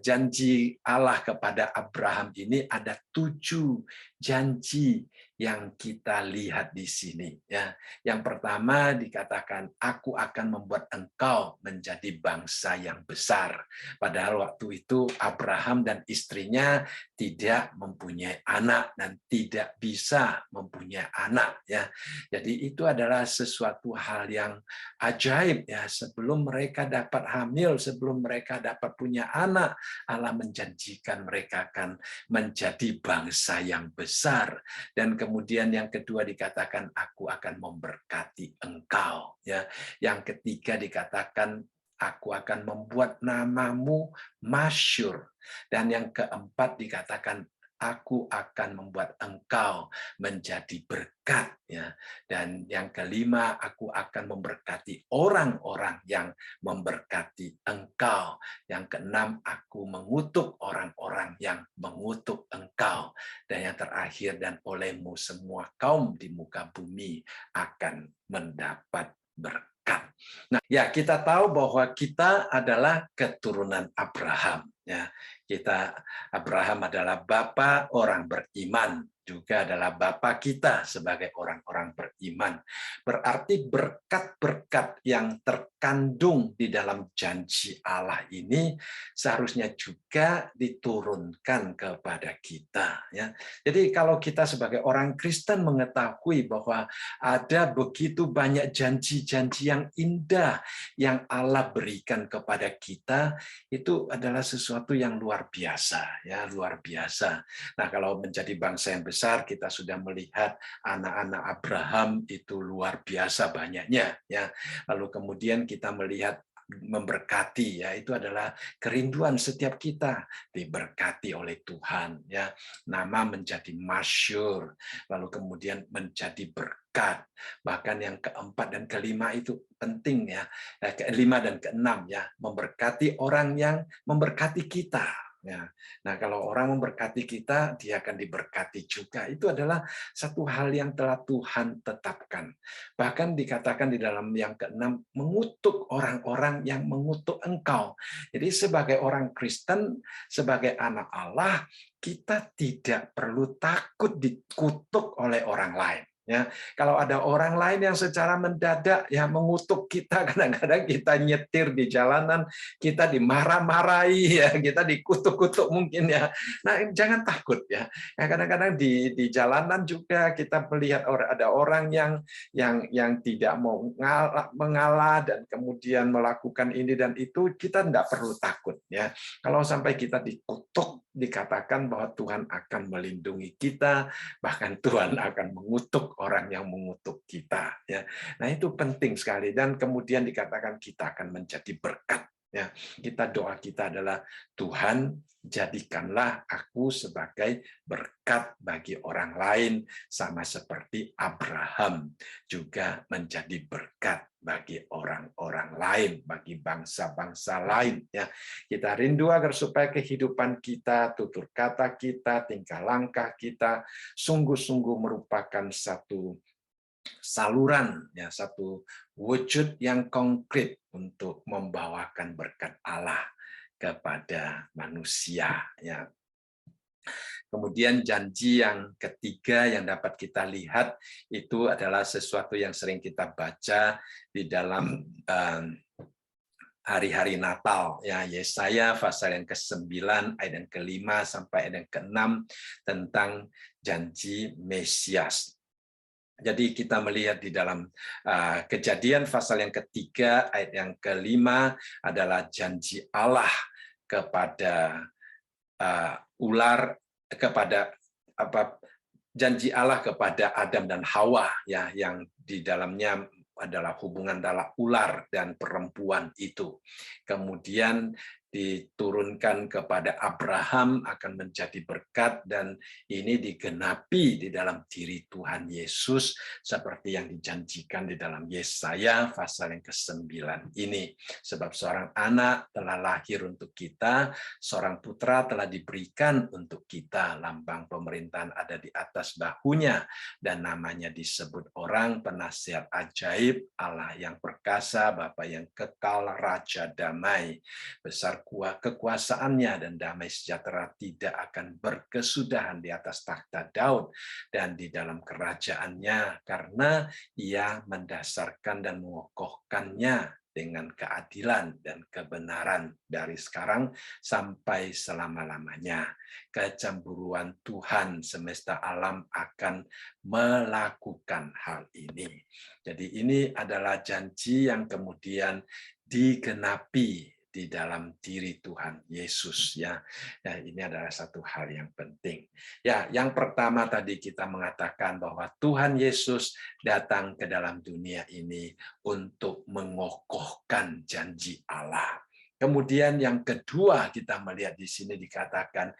A: janji Allah kepada Abraham ini ada 7 janji yang kita lihat di sini. Ya, yang pertama dikatakan, aku akan membuat engkau menjadi bangsa yang besar. Padahal waktu itu Abraham dan istrinya tidak mempunyai anak dan tidak bisa mempunyai anak. Ya, jadi itu adalah sesuatu hal yang ajaib ya. Sebelum mereka dapat hamil, sebelum mereka dapat punya anak, Allah menjanjikan mereka akan menjadi bangsa yang besar. Dan kemudian yang kedua dikatakan aku akan memberkati engkau ya. Yang ketiga dikatakan aku akan membuat namamu masyhur. Dan yang keempat dikatakan aku akan membuat engkau menjadi berkat ya. Dan yang kelima, aku akan memberkati orang-orang yang memberkati engkau. Yang keenam, aku mengutuk orang-orang yang mengutuk engkau. Dan yang terakhir, dan olehmu semua kaum di muka bumi akan mendapat berkat. Nah, ya kita tahu bahwa kita adalah keturunan Abraham ya. Abraham adalah bapa orang beriman, juga adalah bapa kita sebagai orang-orang beriman. Berarti berkat-berkat yang terkandung di dalam janji Allah ini seharusnya juga diturunkan kepada kita ya. Jadi kalau kita sebagai orang Kristen mengetahui bahwa ada begitu banyak janji-janji yang indah yang Allah berikan kepada kita, itu adalah sesuatu yang luar biasa ya, luar biasa. Nah, kalau menjadi bangsa yang besar kita sudah melihat anak-anak Abraham itu luar biasa banyaknya ya. Lalu kemudian kita melihat memberkati, ya itu adalah kerinduan setiap kita diberkati oleh Tuhan, ya nama menjadi masyhur, lalu kemudian menjadi berkat. Bahkan yang keempat dan kelima itu penting, ya kelima dan keenam, ya memberkati orang yang memberkati kita. Ya. Nah, kalau orang memberkati kita, dia akan diberkati juga. Itu adalah satu hal yang telah Tuhan tetapkan. Bahkan dikatakan di dalam yang keenam, mengutuk orang-orang yang mengutuk engkau. Jadi sebagai orang Kristen, sebagai anak Allah, kita tidak perlu takut dikutuk oleh orang lain. Ya, kalau ada orang lain yang secara mendadak ya mengutuk kita, kadang-kadang kita nyetir di jalanan, kita dimarah-marahi, ya kita dikutuk-kutuk mungkin, ya. Nah, jangan takut, ya. Kadang-kadang di jalanan juga kita melihat ada orang yang tidak mau mengalah dan kemudian melakukan ini dan itu, kita tidak perlu takut, ya. Kalau sampai kita dikutuk, dikatakan bahwa Tuhan akan melindungi kita, bahkan Tuhan akan mengutuk orang yang mengutuk kita, ya. Nah, itu penting sekali, dan kemudian dikatakan kita akan menjadi berkat, ya. Doa kita adalah, Tuhan jadikanlah aku sebagai berkat bagi orang lain, sama seperti Abraham juga menjadi berkat bagi orang-orang lain, bagi bangsa-bangsa lain, ya. Kita rindu agar supaya kehidupan kita, tutur kata kita, tingkah langkah kita sungguh-sungguh merupakan satu saluran, ya satu wujud yang konkret untuk membawakan berkat Allah kepada manusia, ya. Kemudian janji yang ketiga yang dapat kita lihat itu adalah sesuatu yang sering kita baca di dalam hari-hari Natal, ya Yesaya pasal yang ke-9 ayat yang ke-5 sampai ayat yang ke-6 tentang janji Mesias. Jadi kita melihat di dalam Kejadian pasal yang ketiga ayat yang ke-5 adalah janji Allah kepada ular, kepada janji Allah kepada Adam dan Hawa, ya, yang di dalamnya adalah hubungan antara ular dan perempuan itu. Kemudian diturunkan kepada Abraham akan menjadi berkat, dan ini digenapi di dalam diri Tuhan Yesus seperti yang dijanjikan di dalam Yesaya pasal yang ke-9 ini. Sebab seorang anak telah lahir untuk kita, seorang putra telah diberikan untuk kita, lambang pemerintahan ada di atas bahunya, dan namanya disebut orang penasihat ajaib, Allah yang perkasa, Bapa yang kekal, Raja damai. Besar kekuasaannya dan damai sejahtera tidak akan berkesudahan di atas takhta Daud dan di dalam kerajaannya, karena ia mendasarkan dan mengokohkannya dengan keadilan dan kebenaran dari sekarang sampai selama-lamanya. Kecemburuan Tuhan semesta alam akan melakukan hal ini. Jadi ini adalah janji yang kemudian digenapi di dalam diri Tuhan Yesus, ya. Nah, ini adalah satu hal yang penting. Ya, yang pertama tadi kita mengatakan bahwa Tuhan Yesus datang ke dalam dunia ini untuk mengokohkan janji Allah. Kemudian yang kedua kita melihat di sini dikatakan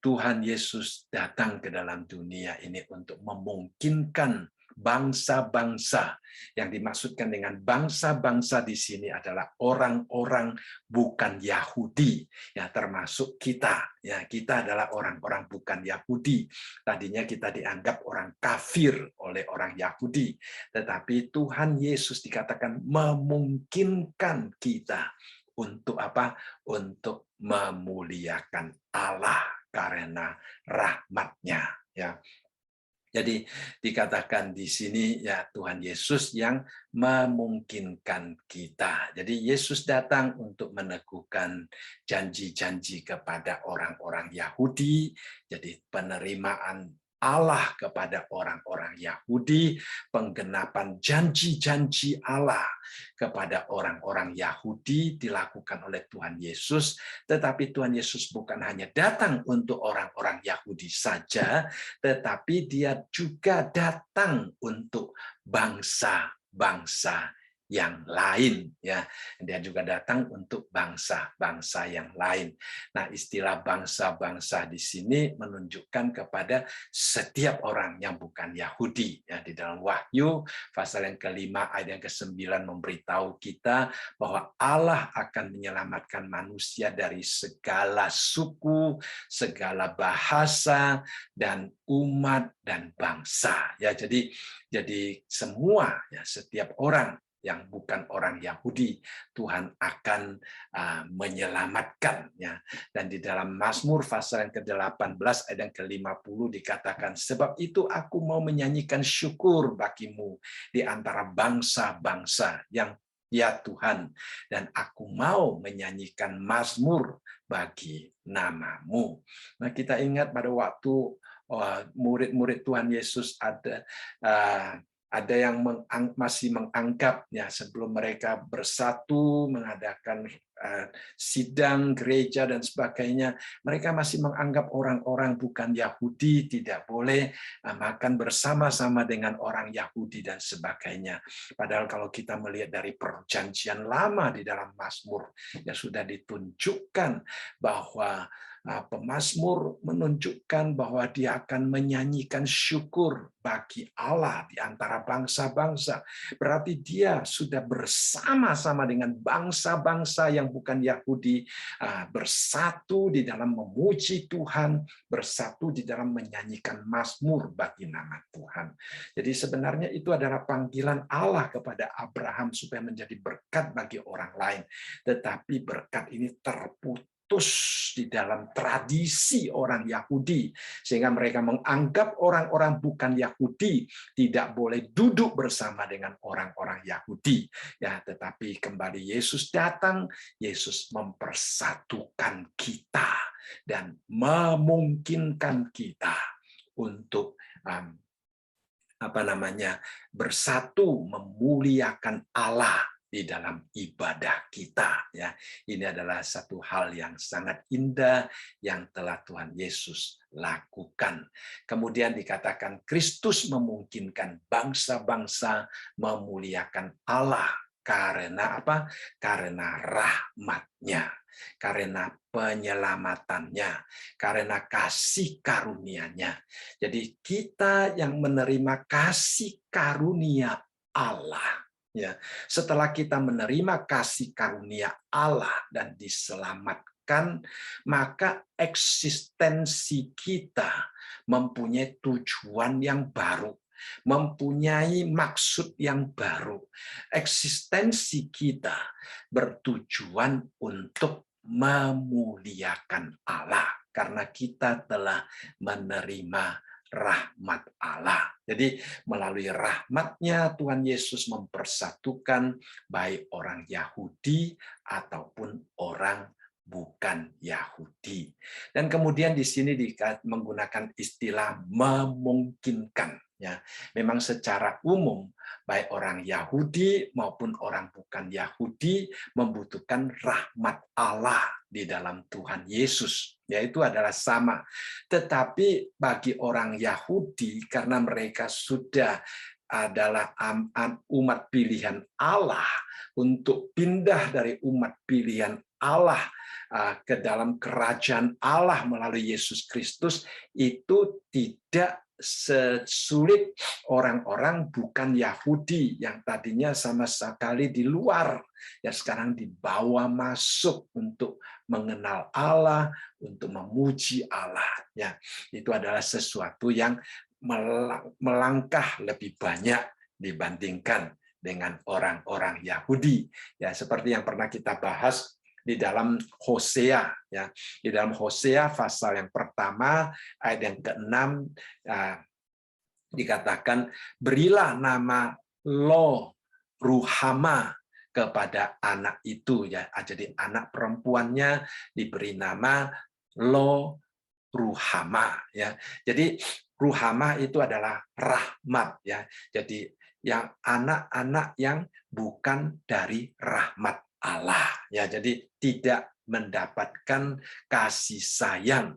A: Tuhan Yesus datang ke dalam dunia ini untuk memungkinkan bangsa-bangsa. Yang dimaksudkan dengan bangsa-bangsa di sini adalah orang-orang bukan Yahudi, ya, termasuk kita. Ya, kita adalah orang-orang bukan Yahudi. Tadinya kita dianggap orang kafir oleh orang Yahudi, tetapi Tuhan Yesus dikatakan memungkinkan kita untuk apa? Untuk memuliakan Allah karena rahmat-Nya, ya. Jadi dikatakan di sini, ya, Tuhan Yesus yang memungkinkan kita. Jadi Yesus datang untuk meneguhkan janji-janji kepada orang-orang Yahudi. Jadi penerimaan Allah kepada orang-orang Yahudi, penggenapan janji-janji Allah kepada orang-orang Yahudi dilakukan oleh Tuhan Yesus, tetapi Tuhan Yesus bukan hanya datang untuk orang-orang Yahudi saja, tetapi dia juga datang untuk bangsa-bangsa yang lain, ya. Dia juga datang untuk bangsa-bangsa yang lain. Nah, istilah bangsa-bangsa di sini menunjukkan kepada setiap orang yang bukan Yahudi, ya. Di dalam Wahyu pasal yang kelima ayat yang ke-9 memberitahu kita bahwa Allah akan menyelamatkan manusia dari segala suku, segala bahasa, dan umat dan bangsa, ya. Jadi semua, ya, setiap orang yang bukan orang Yahudi, Tuhan akan menyelamatkannya. Dan di dalam Mazmur pasal yang ke-18 ayat yang ke-50 dikatakan, sebab itu aku mau menyanyikan syukur bagimu di antara bangsa-bangsa yang ya Tuhan, dan aku mau menyanyikan mazmur bagi namamu. Nah, kita ingat pada waktu murid-murid Tuhan Yesus ada yang masih menganggapnya sebelum mereka bersatu mengadakan sidang gereja dan sebagainya, mereka masih menganggap orang-orang bukan Yahudi tidak boleh makan bersama-sama dengan orang Yahudi dan sebagainya. Padahal kalau kita melihat dari perjanjian lama di dalam Mazmur, ya sudah ditunjukkan bahwa pemazmur menunjukkan bahwa dia akan menyanyikan syukur bagi Allah di antara bangsa-bangsa. Berarti dia sudah bersama-sama dengan bangsa-bangsa yang bukan Yahudi, bersatu di dalam memuji Tuhan, bersatu di dalam menyanyikan mazmur bagi nama Tuhan. Jadi sebenarnya itu adalah panggilan Allah kepada Abraham supaya menjadi berkat bagi orang lain. Tetapi berkat ini terputus di dalam tradisi orang Yahudi, sehingga mereka menganggap orang-orang bukan Yahudi tidak boleh duduk bersama dengan orang-orang Yahudi, ya. Tetapi kembali Yesus datang, Yesus mempersatukan kita dan memungkinkan kita untuk bersatu memuliakan Allah di dalam ibadah kita, ya. Ini adalah satu hal yang sangat indah yang telah Tuhan Yesus lakukan. Kemudian dikatakan Kristus memungkinkan bangsa-bangsa memuliakan Allah karena apa? Karena rahmat-Nya, karena penyelamatannya, karena kasih karunia-Nya. Jadi kita yang menerima kasih karunia Allah, ya, setelah kita menerima kasih karunia Allah dan diselamatkan, maka eksistensi kita mempunyai tujuan yang baru, mempunyai maksud yang baru. Eksistensi kita bertujuan untuk memuliakan Allah karena kita telah menerima rahmat Allah. Jadi melalui rahmat-Nya Tuhan Yesus mempersatukan baik orang Yahudi ataupun orang bukan Yahudi. Dan kemudian di sini menggunakan istilah memungkinkan, ya. Memang secara umum baik orang Yahudi maupun orang bukan Yahudi membutuhkan rahmat Allah di dalam Tuhan Yesus, yaitu adalah sama. Tetapi bagi orang Yahudi, karena mereka sudah adalah umat pilihan Allah, untuk pindah dari umat pilihan Allah ke dalam kerajaan Allah melalui Yesus Kristus itu tidak sesulit orang-orang bukan Yahudi yang tadinya sama sekali di luar, ya sekarang dibawa masuk untuk mengenal Allah, untuk memuji Allah, ya. Itu adalah sesuatu yang melangkah lebih banyak dibandingkan dengan orang-orang Yahudi, ya, seperti yang pernah kita bahas di dalam Hosea, ya. Di dalam Hosea pasal yang pertama ayat yang ke-6 dikatakan, berilah nama Lo Ruhama kepada anak itu, ya. Jadi anak perempuannya diberi nama Lo Ruhama, ya. Jadi Ruhama itu adalah rahmat, ya. Jadi yang anak-anak yang bukan dari rahmat Allah, ya. Jadi tidak mendapatkan kasih sayang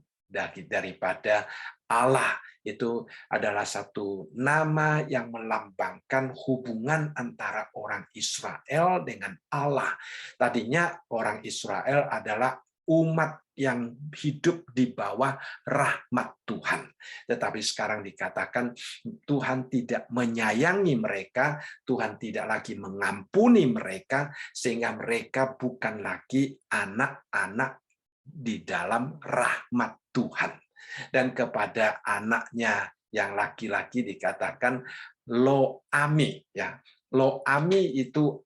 A: daripada Allah itu adalah satu nama yang melambangkan hubungan antara orang Israel dengan Allah. Tadinya orang Israel adalah umat yang hidup di bawah rahmat Tuhan. Tetapi sekarang dikatakan Tuhan tidak menyayangi mereka, Tuhan tidak lagi mengampuni mereka, sehingga mereka bukan lagi anak-anak di dalam rahmat Tuhan. Dan kepada anaknya yang laki-laki dikatakan lo ami, ya. Lo ami itu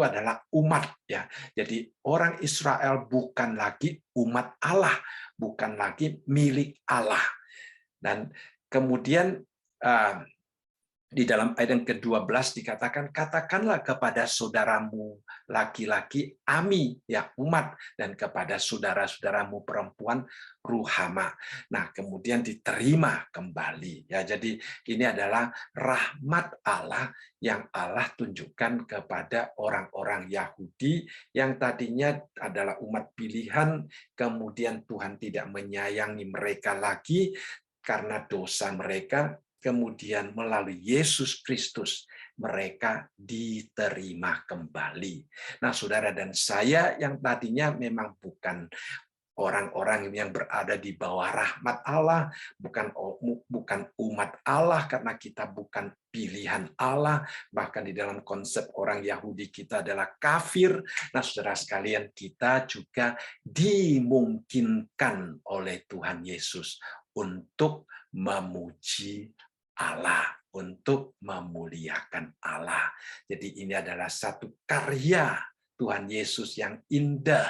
A: adalah umat, ya. Jadi orang Israel bukan lagi umat Allah, bukan lagi milik Allah. Dan kemudian di dalam ayat yang ke-12 dikatakan, katakanlah kepada saudaramu laki-laki ami, ya umat, dan kepada saudara-saudaramu perempuan ruhama. Nah, kemudian diterima kembali. Ya, jadi ini adalah rahmat Allah yang Allah tunjukkan kepada orang-orang Yahudi yang tadinya adalah umat pilihan, kemudian Tuhan tidak menyayangi mereka lagi karena dosa mereka. Kemudian melalui Yesus Kristus mereka diterima kembali. Nah, saudara dan saya yang tadinya memang bukan orang-orang yang berada di bawah rahmat Allah, bukan umat Allah karena kita bukan pilihan Allah, bahkan di dalam konsep orang Yahudi kita adalah kafir. Nah, saudara sekalian, kita juga dimungkinkan oleh Tuhan Yesus untuk memuji Allah, untuk memuliakan Allah. Jadi ini adalah satu karya Tuhan Yesus yang indah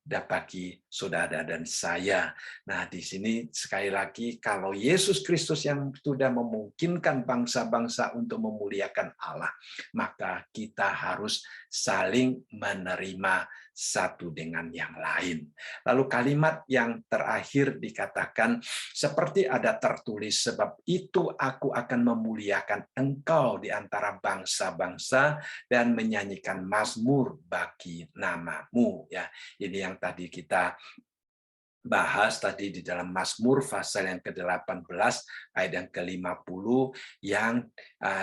A: bagi saudara dan saya. Nah, di sini sekali lagi, kalau Yesus Kristus yang sudah memungkinkan bangsa-bangsa untuk memuliakan Allah, maka kita harus saling menerima satu dengan yang lain. Lalu kalimat yang terakhir dikatakan, seperti ada tertulis, sebab itu aku akan memuliakan engkau di antara bangsa-bangsa dan menyanyikan mazmur bagi namamu. Ya, ini yang tadi kita bahas tadi di dalam Mazmur pasal yang ke-18 ayat yang ke-50 yang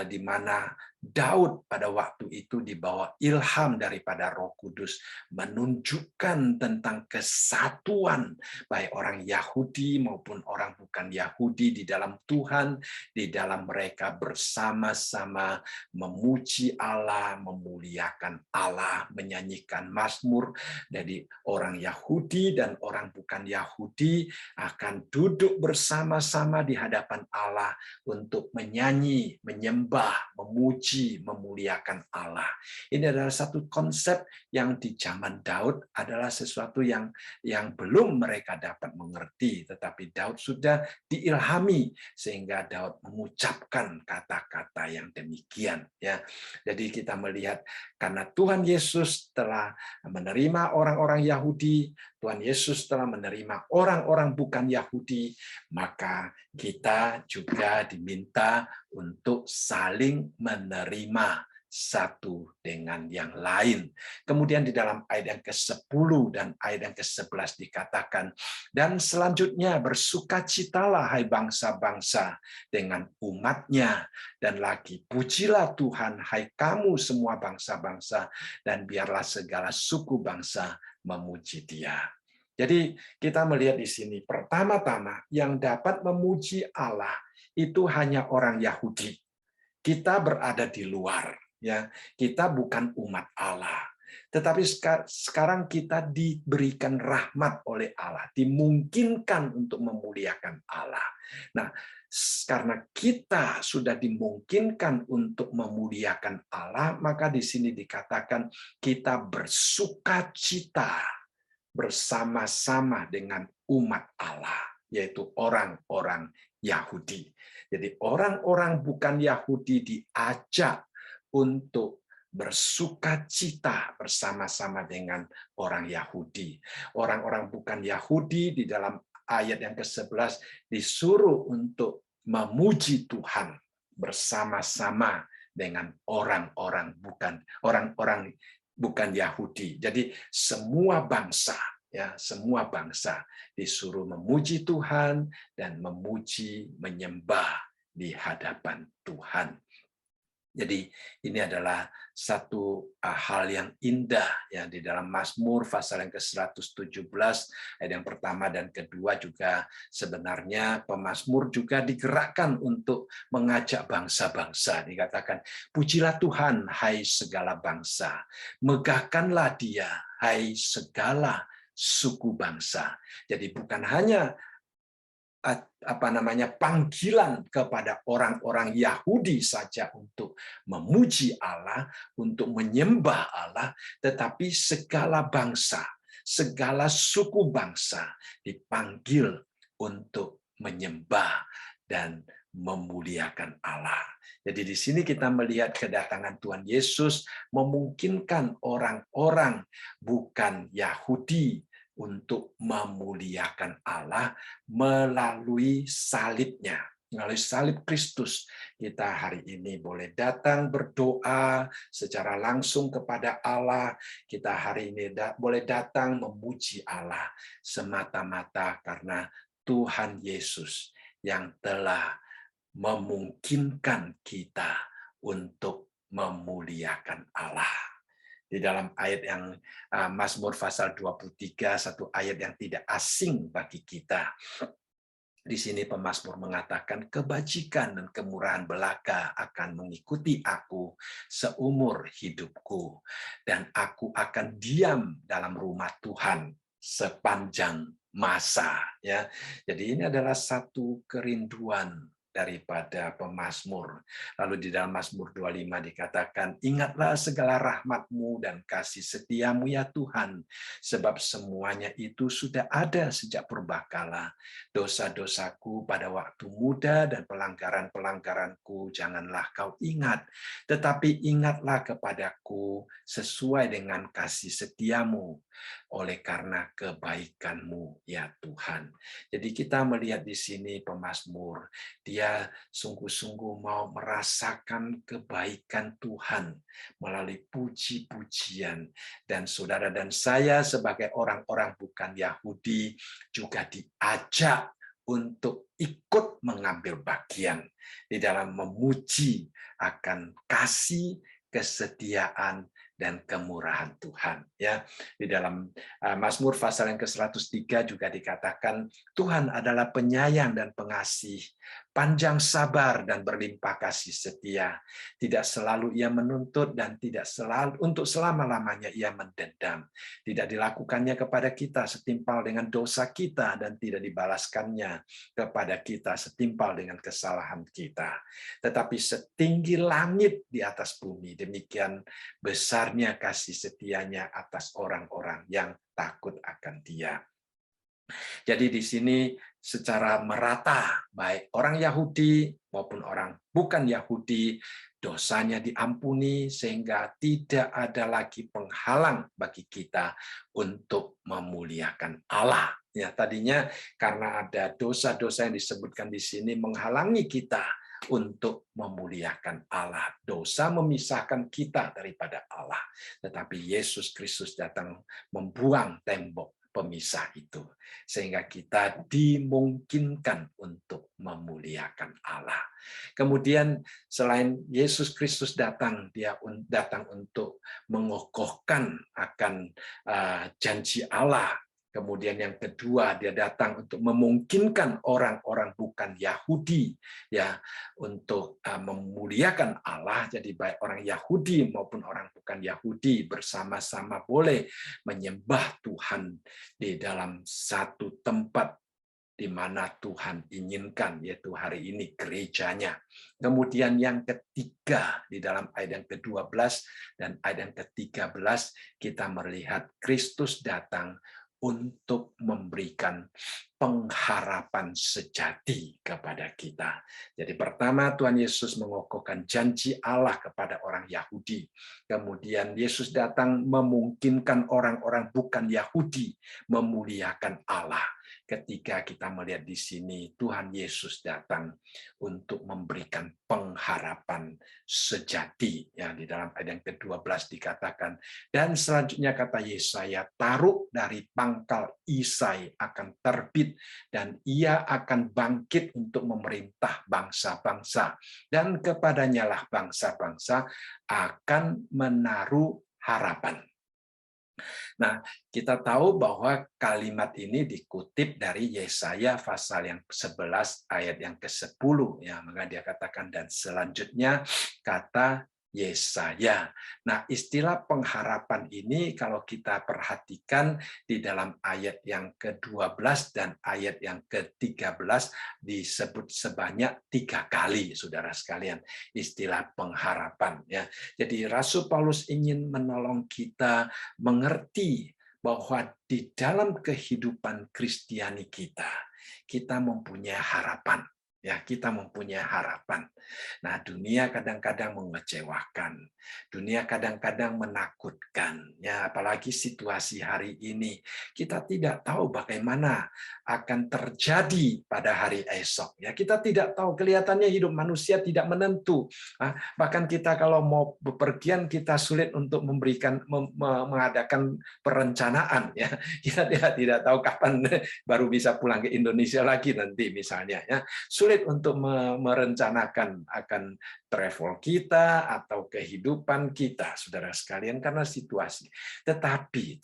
A: di mana Daud pada waktu itu dibawa ilham daripada Roh Kudus menunjukkan tentang kesatuan baik orang Yahudi maupun orang bukan Yahudi di dalam Tuhan, di dalam mereka bersama-sama memuji Allah, memuliakan Allah, menyanyikan mazmur. Jadi orang Yahudi dan orang bukan Yahudi akan duduk bersama-sama di hadapan Allah untuk menyanyi, menyembah, memuji, memuliakan Allah. Ini adalah satu konsep yang di zaman Daud adalah sesuatu yang belum mereka dapat mengerti, tetapi Daud sudah diilhami sehingga Daud mengucapkan kata-kata yang demikian. Ya, jadi kita melihat karena Tuhan Yesus telah menerima orang-orang Yahudi, Tuhan Yesus telah menerima orang-orang bukan Yahudi, maka kita juga diminta untuk saling menerima satu dengan yang lain. Kemudian di dalam ayat yang ke-10 dan ayat yang ke-11 dikatakan, dan selanjutnya bersukacitalah hai bangsa-bangsa dengan umatnya, dan lagi pujilah Tuhan hai kamu semua bangsa-bangsa, dan biarlah segala suku bangsa memuji Dia. Jadi kita melihat di sini pertama-tama yang dapat memuji Allah itu hanya orang Yahudi. Kita berada di luar, ya. Kita bukan umat Allah. Tetapi sekarang kita diberikan rahmat oleh Allah, dimungkinkan untuk memuliakan Allah. Nah, karena kita sudah dimungkinkan untuk memuliakan Allah, maka di sini dikatakan kita bersukacita bersama-sama dengan umat Allah, yaitu orang-orang Yahudi. Jadi orang-orang bukan Yahudi diajak untuk bersukacita bersama-sama dengan orang Yahudi. Orang-orang bukan Yahudi di dalam ayat yang ke-11 disuruh untuk memuji Tuhan bersama-sama dengan orang-orang bukan Yahudi. Jadi semua bangsa ya, semua bangsa disuruh memuji Tuhan dan memuji, menyembah di hadapan Tuhan. Jadi ini adalah satu hal yang indah ya di dalam Mazmur pasal yang ke-117 ayat yang pertama dan kedua juga sebenarnya pemazmur juga digerakkan untuk mengajak bangsa-bangsa. Dikatakan, pujilah Tuhan hai segala bangsa, megahkanlah Dia hai segala suku bangsa. Jadi bukan hanya panggilan kepada orang-orang Yahudi saja untuk memuji Allah, untuk menyembah Allah, tetapi segala bangsa, segala suku bangsa dipanggil untuk menyembah dan memuliakan Allah. Jadi di sini kita melihat kedatangan Tuhan Yesus memungkinkan orang-orang bukan Yahudi untuk memuliakan Allah melalui salibnya. Melalui salib Kristus, kita hari ini boleh datang berdoa secara langsung kepada Allah. Kita hari ini boleh datang memuji Allah semata-mata karena Tuhan Yesus yang telah memungkinkan kita untuk memuliakan Allah. Di dalam ayat yang Mazmur pasal 23, satu ayat yang tidak asing bagi kita. Di sini pemazmur mengatakan, kebajikan dan kemurahan belaka akan mengikuti aku seumur hidupku, dan aku akan diam dalam rumah Tuhan sepanjang masa. Ya, jadi ini adalah satu kerinduan daripada pemazmur. Lalu di dalam Mazmur 25 dikatakan, ingatlah segala rahmat-Mu dan kasih setia-Mu ya Tuhan, sebab semuanya itu sudah ada sejak purbakala. Dosa-dosaku pada waktu muda dan pelanggaran-pelanggaranku janganlah Kau ingat, tetapi ingatlah kepadaku sesuai dengan kasih setia-Mu, oleh karena kebaikan-Mu ya Tuhan. Jadi kita melihat di sini pemazmur, dia sungguh-sungguh mau merasakan kebaikan Tuhan melalui puji-pujian. Dan saudara dan saya sebagai orang-orang bukan Yahudi juga diajak untuk ikut mengambil bagian di dalam memuji akan kasih, kesetiaan, dan kemurahan Tuhan. Ya, di dalam Mazmur pasal yang ke-103 juga dikatakan, Tuhan adalah penyayang dan pengasih, panjang sabar dan berlimpah kasih setia. Tidak selalu Ia menuntut dan tidak selalu untuk selama-lamanya Ia mendendam. Tidak dilakukannya kepada kita setimpal dengan dosa kita dan tidak dibalaskannya kepada kita setimpal dengan kesalahan kita. Tetapi setinggi langit di atas bumi, demikian besarnya kasih setianya atas orang-orang yang takut akan Dia. Jadi di sini secara merata, baik orang Yahudi maupun orang bukan Yahudi, dosanya diampuni sehingga tidak ada lagi penghalang bagi kita untuk memuliakan Allah. Ya, tadinya karena ada dosa-dosa yang disebutkan di sini menghalangi kita untuk memuliakan Allah. Dosa memisahkan kita daripada Allah. Tetapi Yesus Kristus datang membuang tembok pemisah itu, sehingga kita dimungkinkan untuk memuliakan Allah. Kemudian selain Yesus Kristus datang, Dia datang untuk mengokohkan akan janji Allah. Kemudian yang kedua, Dia datang untuk memungkinkan orang-orang bukan Yahudi ya untuk memuliakan Allah. Jadi baik orang Yahudi maupun orang bukan Yahudi bersama-sama boleh menyembah Tuhan di dalam satu tempat di mana Tuhan inginkan, yaitu hari ini gerejanya. Kemudian yang ketiga, di dalam ayat yang ke-12 dan ayat yang ke-13, kita melihat Kristus datang untuk memberikan pengharapan sejati kepada kita. Jadi pertama, Tuhan Yesus mengokohkan janji Allah kepada orang Yahudi. Kemudian Yesus datang memungkinkan orang-orang bukan Yahudi memuliakan Allah. ketika kita melihat di sini Tuhan Yesus datang untuk memberikan pengharapan sejati. Ya, di dalam ayat yang ke-12 dikatakan, dan selanjutnya kata Yesaya, taruh dari pangkal Isai akan terbit dan ia akan bangkit untuk memerintah bangsa-bangsa, dan kepadanya lah bangsa-bangsa akan menaruh harapan. Nah, kita tahu bahwa kalimat ini dikutip dari Yesaya pasal yang 11 ayat yang ke-10, ya, maka dia katakan dan selanjutnya kata Yesaya. Nah, istilah pengharapan ini kalau kita perhatikan di dalam ayat yang ke-12 dan ayat yang ke-13 disebut sebanyak 3 kali, saudara sekalian, istilah pengharapan. Ya. Jadi Rasul Paulus ingin menolong kita mengerti bahwa di dalam kehidupan Kristiani kita mempunyai harapan. Ya, kita mempunyai harapan. Nah, dunia kadang-kadang mengecewakan. Dunia kadang-kadang menakutkan. Ya, apalagi situasi hari ini. Kita tidak tahu bagaimana akan terjadi pada hari esok. Ya, kita tidak tahu, kelihatannya hidup manusia tidak menentu. Bahkan kita kalau mau bepergian kita sulit untuk mengadakan perencanaan. Ya, kita tidak tahu kapan baru bisa pulang ke Indonesia lagi nanti misalnya. Ya, sulit untuk merencanakan akan travel kita atau kehidupan kita, saudara sekalian, karena situasi. Tetapi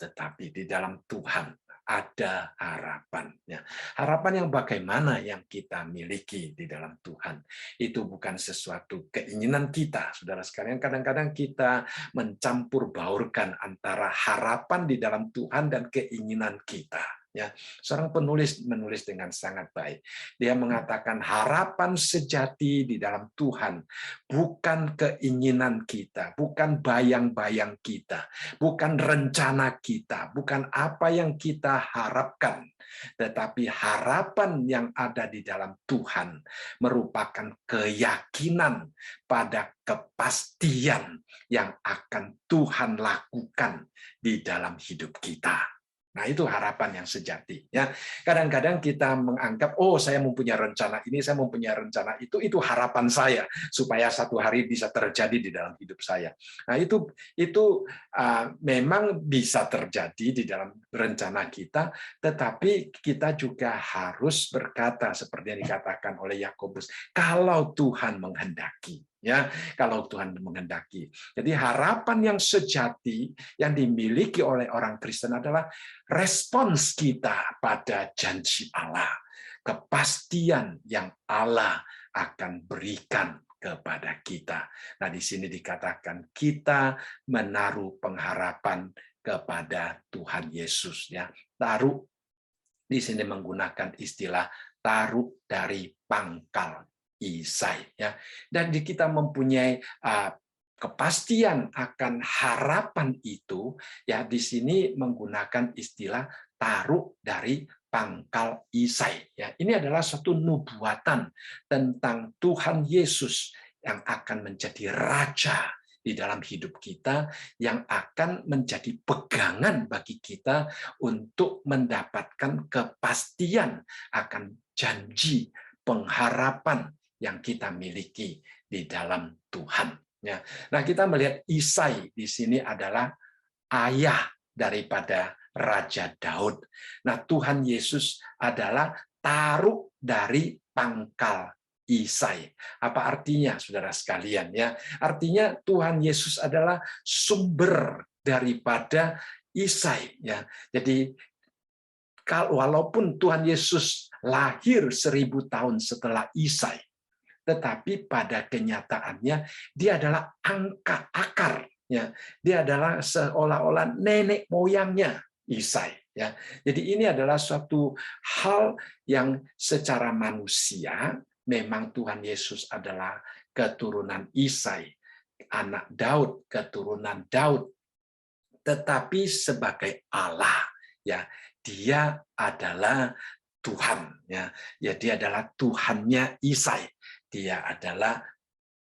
A: di dalam Tuhan ada harapannya. Harapan yang bagaimana yang kita miliki di dalam Tuhan. Itu bukan sesuatu keinginan kita, saudara sekalian. Kadang-kadang kita mencampur baurkan antara harapan di dalam Tuhan dan keinginan kita. Ya, seorang penulis menulis dengan sangat baik. Dia mengatakan harapan sejati di dalam Tuhan bukan keinginan kita, bukan bayang-bayang kita, bukan rencana kita, bukan apa yang kita harapkan, tetapi harapan yang ada di dalam Tuhan merupakan keyakinan pada kepastian yang akan Tuhan lakukan di dalam hidup kita. Nah, itu harapan yang sejati. Ya, kadang-kadang kita menganggap, oh saya mempunyai rencana ini, saya mempunyai rencana itu harapan saya supaya satu hari bisa terjadi di dalam hidup saya. Nah, itu memang bisa terjadi di dalam rencana kita, tetapi kita juga harus berkata seperti yang dikatakan oleh Yakobus, kalau Tuhan menghendaki. Ya, kalau Tuhan menghendaki. Jadi harapan yang sejati yang dimiliki oleh orang Kristen adalah respons kita pada janji Allah, kepastian yang Allah akan berikan kepada kita. Nah, di sini dikatakan kita menaruh pengharapan kepada Tuhan Yesus, ya. Taruh di sini menggunakan istilah taruh dari pangkal Isai, ya. Dan kita mempunyai kepastian akan harapan itu, ya, di sini menggunakan istilah taruh dari pangkal Isai. Ya, ini adalah suatu nubuatan tentang Tuhan Yesus yang akan menjadi raja di dalam hidup kita, yang akan menjadi pegangan bagi kita untuk mendapatkan kepastian akan janji pengharapan yang kita miliki di dalam Tuhan. Ya. Nah, kita melihat Isai di sini adalah ayah daripada Raja Daud. Nah, Tuhan Yesus adalah taruh dari pangkal Isai. Apa artinya, saudara sekalian? Ya, artinya Tuhan Yesus adalah sumber daripada Isai. Ya, jadi walaupun Tuhan Yesus lahir 1000 tahun setelah Isai, tetapi pada kenyataannya dia adalah akar, ya. Dia adalah seolah-olah nenek moyangnya Isai, ya. Jadi ini adalah suatu hal yang secara manusia memang Tuhan Yesus adalah keturunan Isai, anak Daud, keturunan Daud. Tetapi sebagai Allah, ya, dia adalah Tuhan, ya. Ya, dia adalah Tuhannya Isai. Dia adalah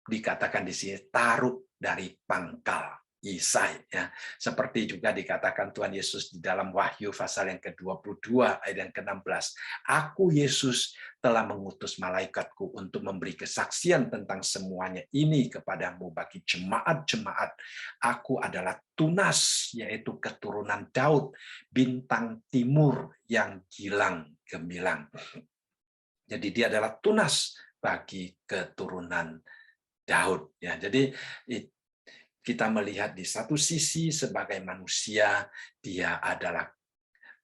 A: dikatakan di sini taruh dari pangkal Isai, ya. Seperti juga dikatakan Tuhan Yesus di dalam Wahyu pasal yang ke-22 ayat yang ke-16. Aku Yesus telah mengutus malaikatku untuk memberi kesaksian tentang semuanya ini kepadamu bagi jemaat-jemaat. Aku adalah tunas, yaitu keturunan Daud, bintang timur yang gilang gemilang. Jadi dia adalah tunas bagi keturunan Daud. Ya, jadi kita melihat di satu sisi sebagai manusia, dia adalah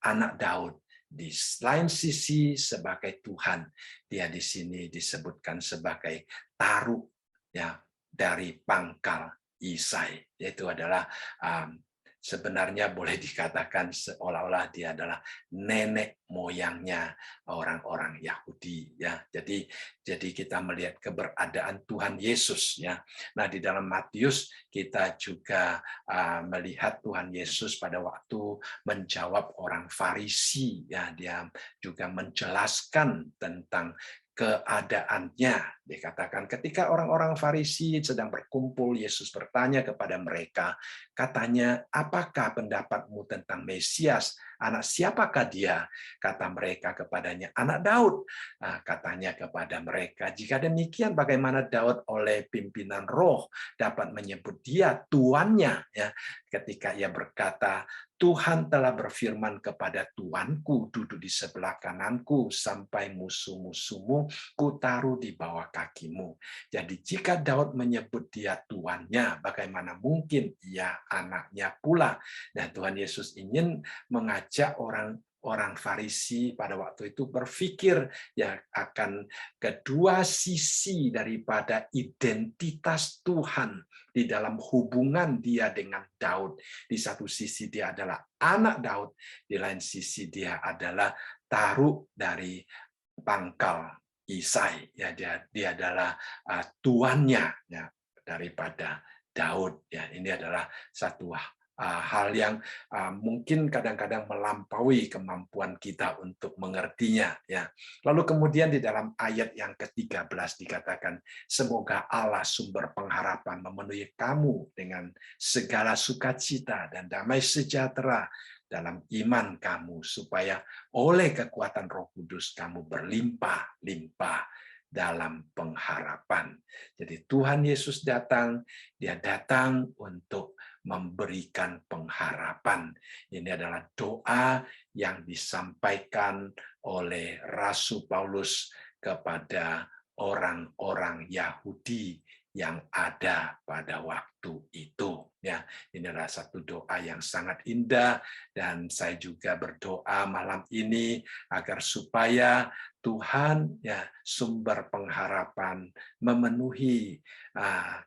A: anak Daud. Di lain sisi sebagai Tuhan, dia di sini disebutkan sebagai taruh ya dari pangkal Isai. Yaitu adalah sebenarnya boleh dikatakan seolah-olah dia adalah nenek moyangnya orang-orang Yahudi, ya. Jadi kita melihat keberadaan Tuhan Yesus, ya. Nah, di dalam Matius kita juga melihat Tuhan Yesus pada waktu menjawab orang Farisi, ya. Dia juga menjelaskan tentang keadaannya. Dikatakan ketika orang-orang Farisi sedang berkumpul, Yesus bertanya kepada mereka, katanya, apakah pendapatmu tentang Mesias? Anak siapakah dia? Kata mereka kepadanya, anak Daud. Nah, katanya kepada mereka, jika demikian bagaimana Daud oleh pimpinan roh dapat menyebut dia tuannya? Ya, ketika ia berkata, Tuhan telah berfirman kepada Tuanku, duduk di sebelah kananku sampai musuh-musuhmu kutaruh di bawah kakimu. Jadi jika Daud menyebut dia tuannya, bagaimana mungkin ia anaknya pula? Dan Tuhan Yesus ingin mengajak orang Farisi pada waktu itu berpikir ya akan kedua sisi daripada identitas Tuhan di dalam hubungan dia dengan Daud. Di satu sisi dia adalah anak Daud, di lain sisi dia adalah taruh dari pangkal Isai. Ya, dia adalah tuannya ya, daripada Daud. Ya, ini adalah satu hal yang mungkin kadang-kadang melampaui kemampuan kita untuk mengertinya. Ya. Lalu kemudian di dalam ayat yang ke-13 dikatakan, semoga Allah sumber pengharapan memenuhi kamu dengan segala sukacita dan damai sejahtera dalam iman kamu, supaya oleh kekuatan Roh Kudus kamu berlimpah-limpah dalam pengharapan. Jadi Tuhan Yesus datang, dia datang untuk memberikan pengharapan. Ini adalah doa yang disampaikan oleh Rasul Paulus kepada orang-orang Yahudi yang ada pada waktu itu. Ya, ini adalah satu doa yang sangat indah, dan saya juga berdoa malam ini agar supaya Tuhan ya sumber pengharapan memenuhi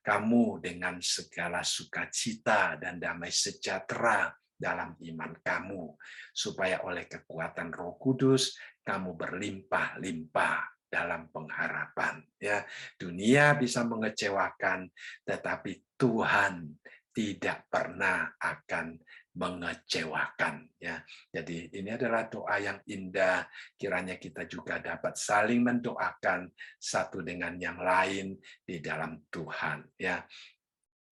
A: kamu dengan segala sukacita dan damai sejahtera dalam iman kamu, supaya oleh kekuatan Roh Kudus kamu berlimpah-limpah dalam pengharapan. Ya, dunia bisa mengecewakan, tetapi Tuhan tidak pernah akan mengecewakan. Ya, jadi ini adalah doa yang indah. Kiranya kita juga dapat saling mendoakan satu dengan yang lain di dalam Tuhan. Ya.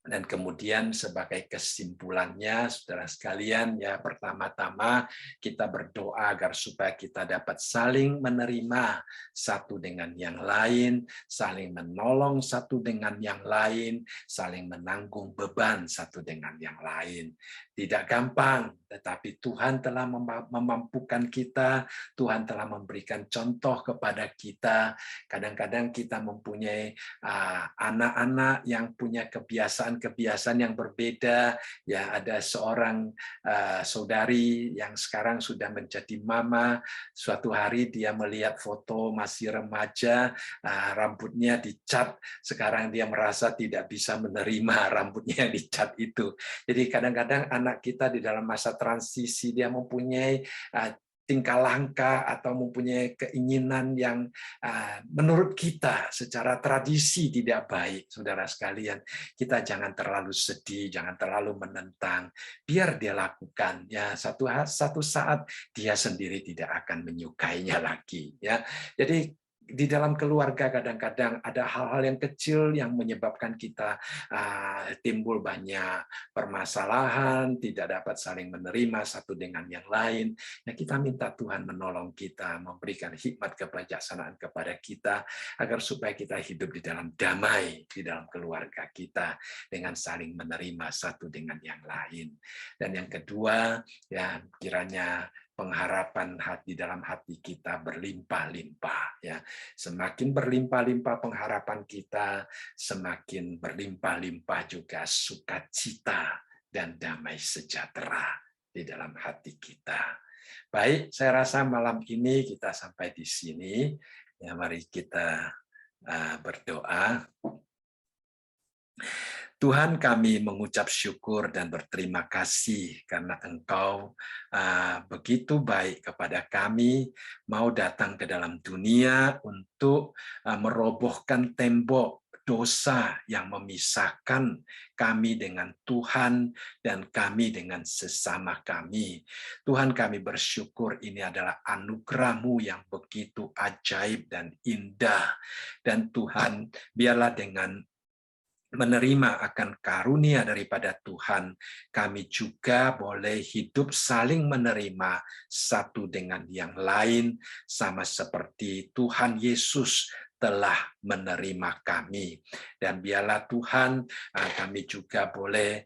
A: Dan kemudian sebagai kesimpulannya, saudara sekalian, ya pertama-tama kita berdoa agar supaya kita dapat saling menerima satu dengan yang lain, saling menolong satu dengan yang lain, saling menanggung beban satu dengan yang lain. Tidak gampang, tetapi Tuhan telah memampukan kita, Tuhan telah memberikan contoh kepada kita. Kadang-kadang kita mempunyai anak-anak yang punya kebiasaan yang berbeda. Ya, ada seorang saudari yang sekarang sudah menjadi mama. Suatu hari dia melihat foto masih remaja, rambutnya dicat. Sekarang dia merasa tidak bisa menerima rambutnya yang dicat itu. Jadi kadang-kadang anak kita di dalam masa transisi dia mempunyai tingkah langkah atau mempunyai keinginan yang menurut kita secara tradisi tidak baik. Saudara sekalian, kita jangan terlalu sedih, jangan terlalu menentang, biar dia lakukan. Ya, satu saat dia sendiri tidak akan menyukainya lagi. Ya, jadi di dalam keluarga kadang-kadang ada hal-hal yang kecil yang menyebabkan kita timbul banyak permasalahan, tidak dapat saling menerima satu dengan yang lain. Ya, kita minta Tuhan menolong kita, memberikan hikmat kebijaksanaan kepada kita, agar supaya kita hidup di dalam damai di dalam keluarga kita, dengan saling menerima satu dengan yang lain. Dan yang kedua, ya kiranya pengharapan hati dalam hati kita berlimpah-limpah, ya. Semakin berlimpah-limpah pengharapan kita, semakin berlimpah-limpah juga sukacita dan damai sejahtera di dalam hati kita. Baik, saya rasa malam ini kita sampai di sini. Ya, mari kita berdoa. Tuhan, kami mengucap syukur dan berterima kasih karena Engkau begitu baik kepada kami, mau datang ke dalam dunia untuk merobohkan tembok dosa yang memisahkan kami dengan Tuhan dan kami dengan sesama kami. Tuhan, kami bersyukur ini adalah anugerah-Mu yang begitu ajaib dan indah. Dan Tuhan, biarlah dengan menerima akan karunia daripada Tuhan, kami juga boleh hidup saling menerima satu dengan yang lain, sama seperti Tuhan Yesus telah menerima kami. Dan biarlah Tuhan, kami juga boleh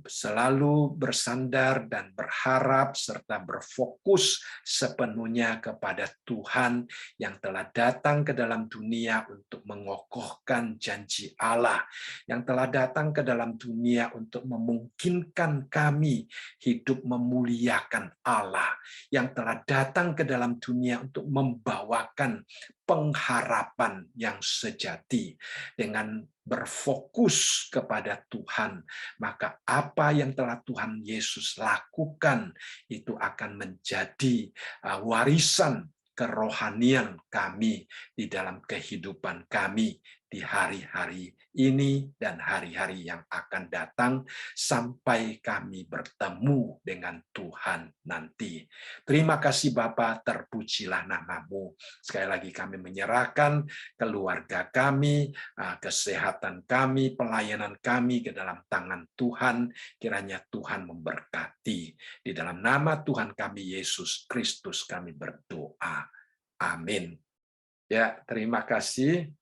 A: selalu bersandar dan berharap serta berfokus sepenuhnya kepada Tuhan yang telah datang ke dalam dunia untuk mengokohkan janji Allah, yang telah datang ke dalam dunia untuk memungkinkan kami hidup memuliakan Allah, yang telah datang ke dalam dunia untuk membawakan pengharapan yang sejati. Dengan berfokus kepada Tuhan, maka apa yang telah Tuhan Yesus lakukan itu akan menjadi warisan kerohanian kami di dalam kehidupan kami di hari-hari ini dan hari-hari yang akan datang sampai kami bertemu dengan Tuhan nanti. Terima kasih Bapa, terpujilah nama-Mu. Sekali lagi kami menyerahkan keluarga kami, kesehatan kami, pelayanan kami ke dalam tangan Tuhan. Kiranya Tuhan memberkati. Di dalam nama Tuhan kami Yesus Kristus kami berdoa. Amin. Ya, terima kasih.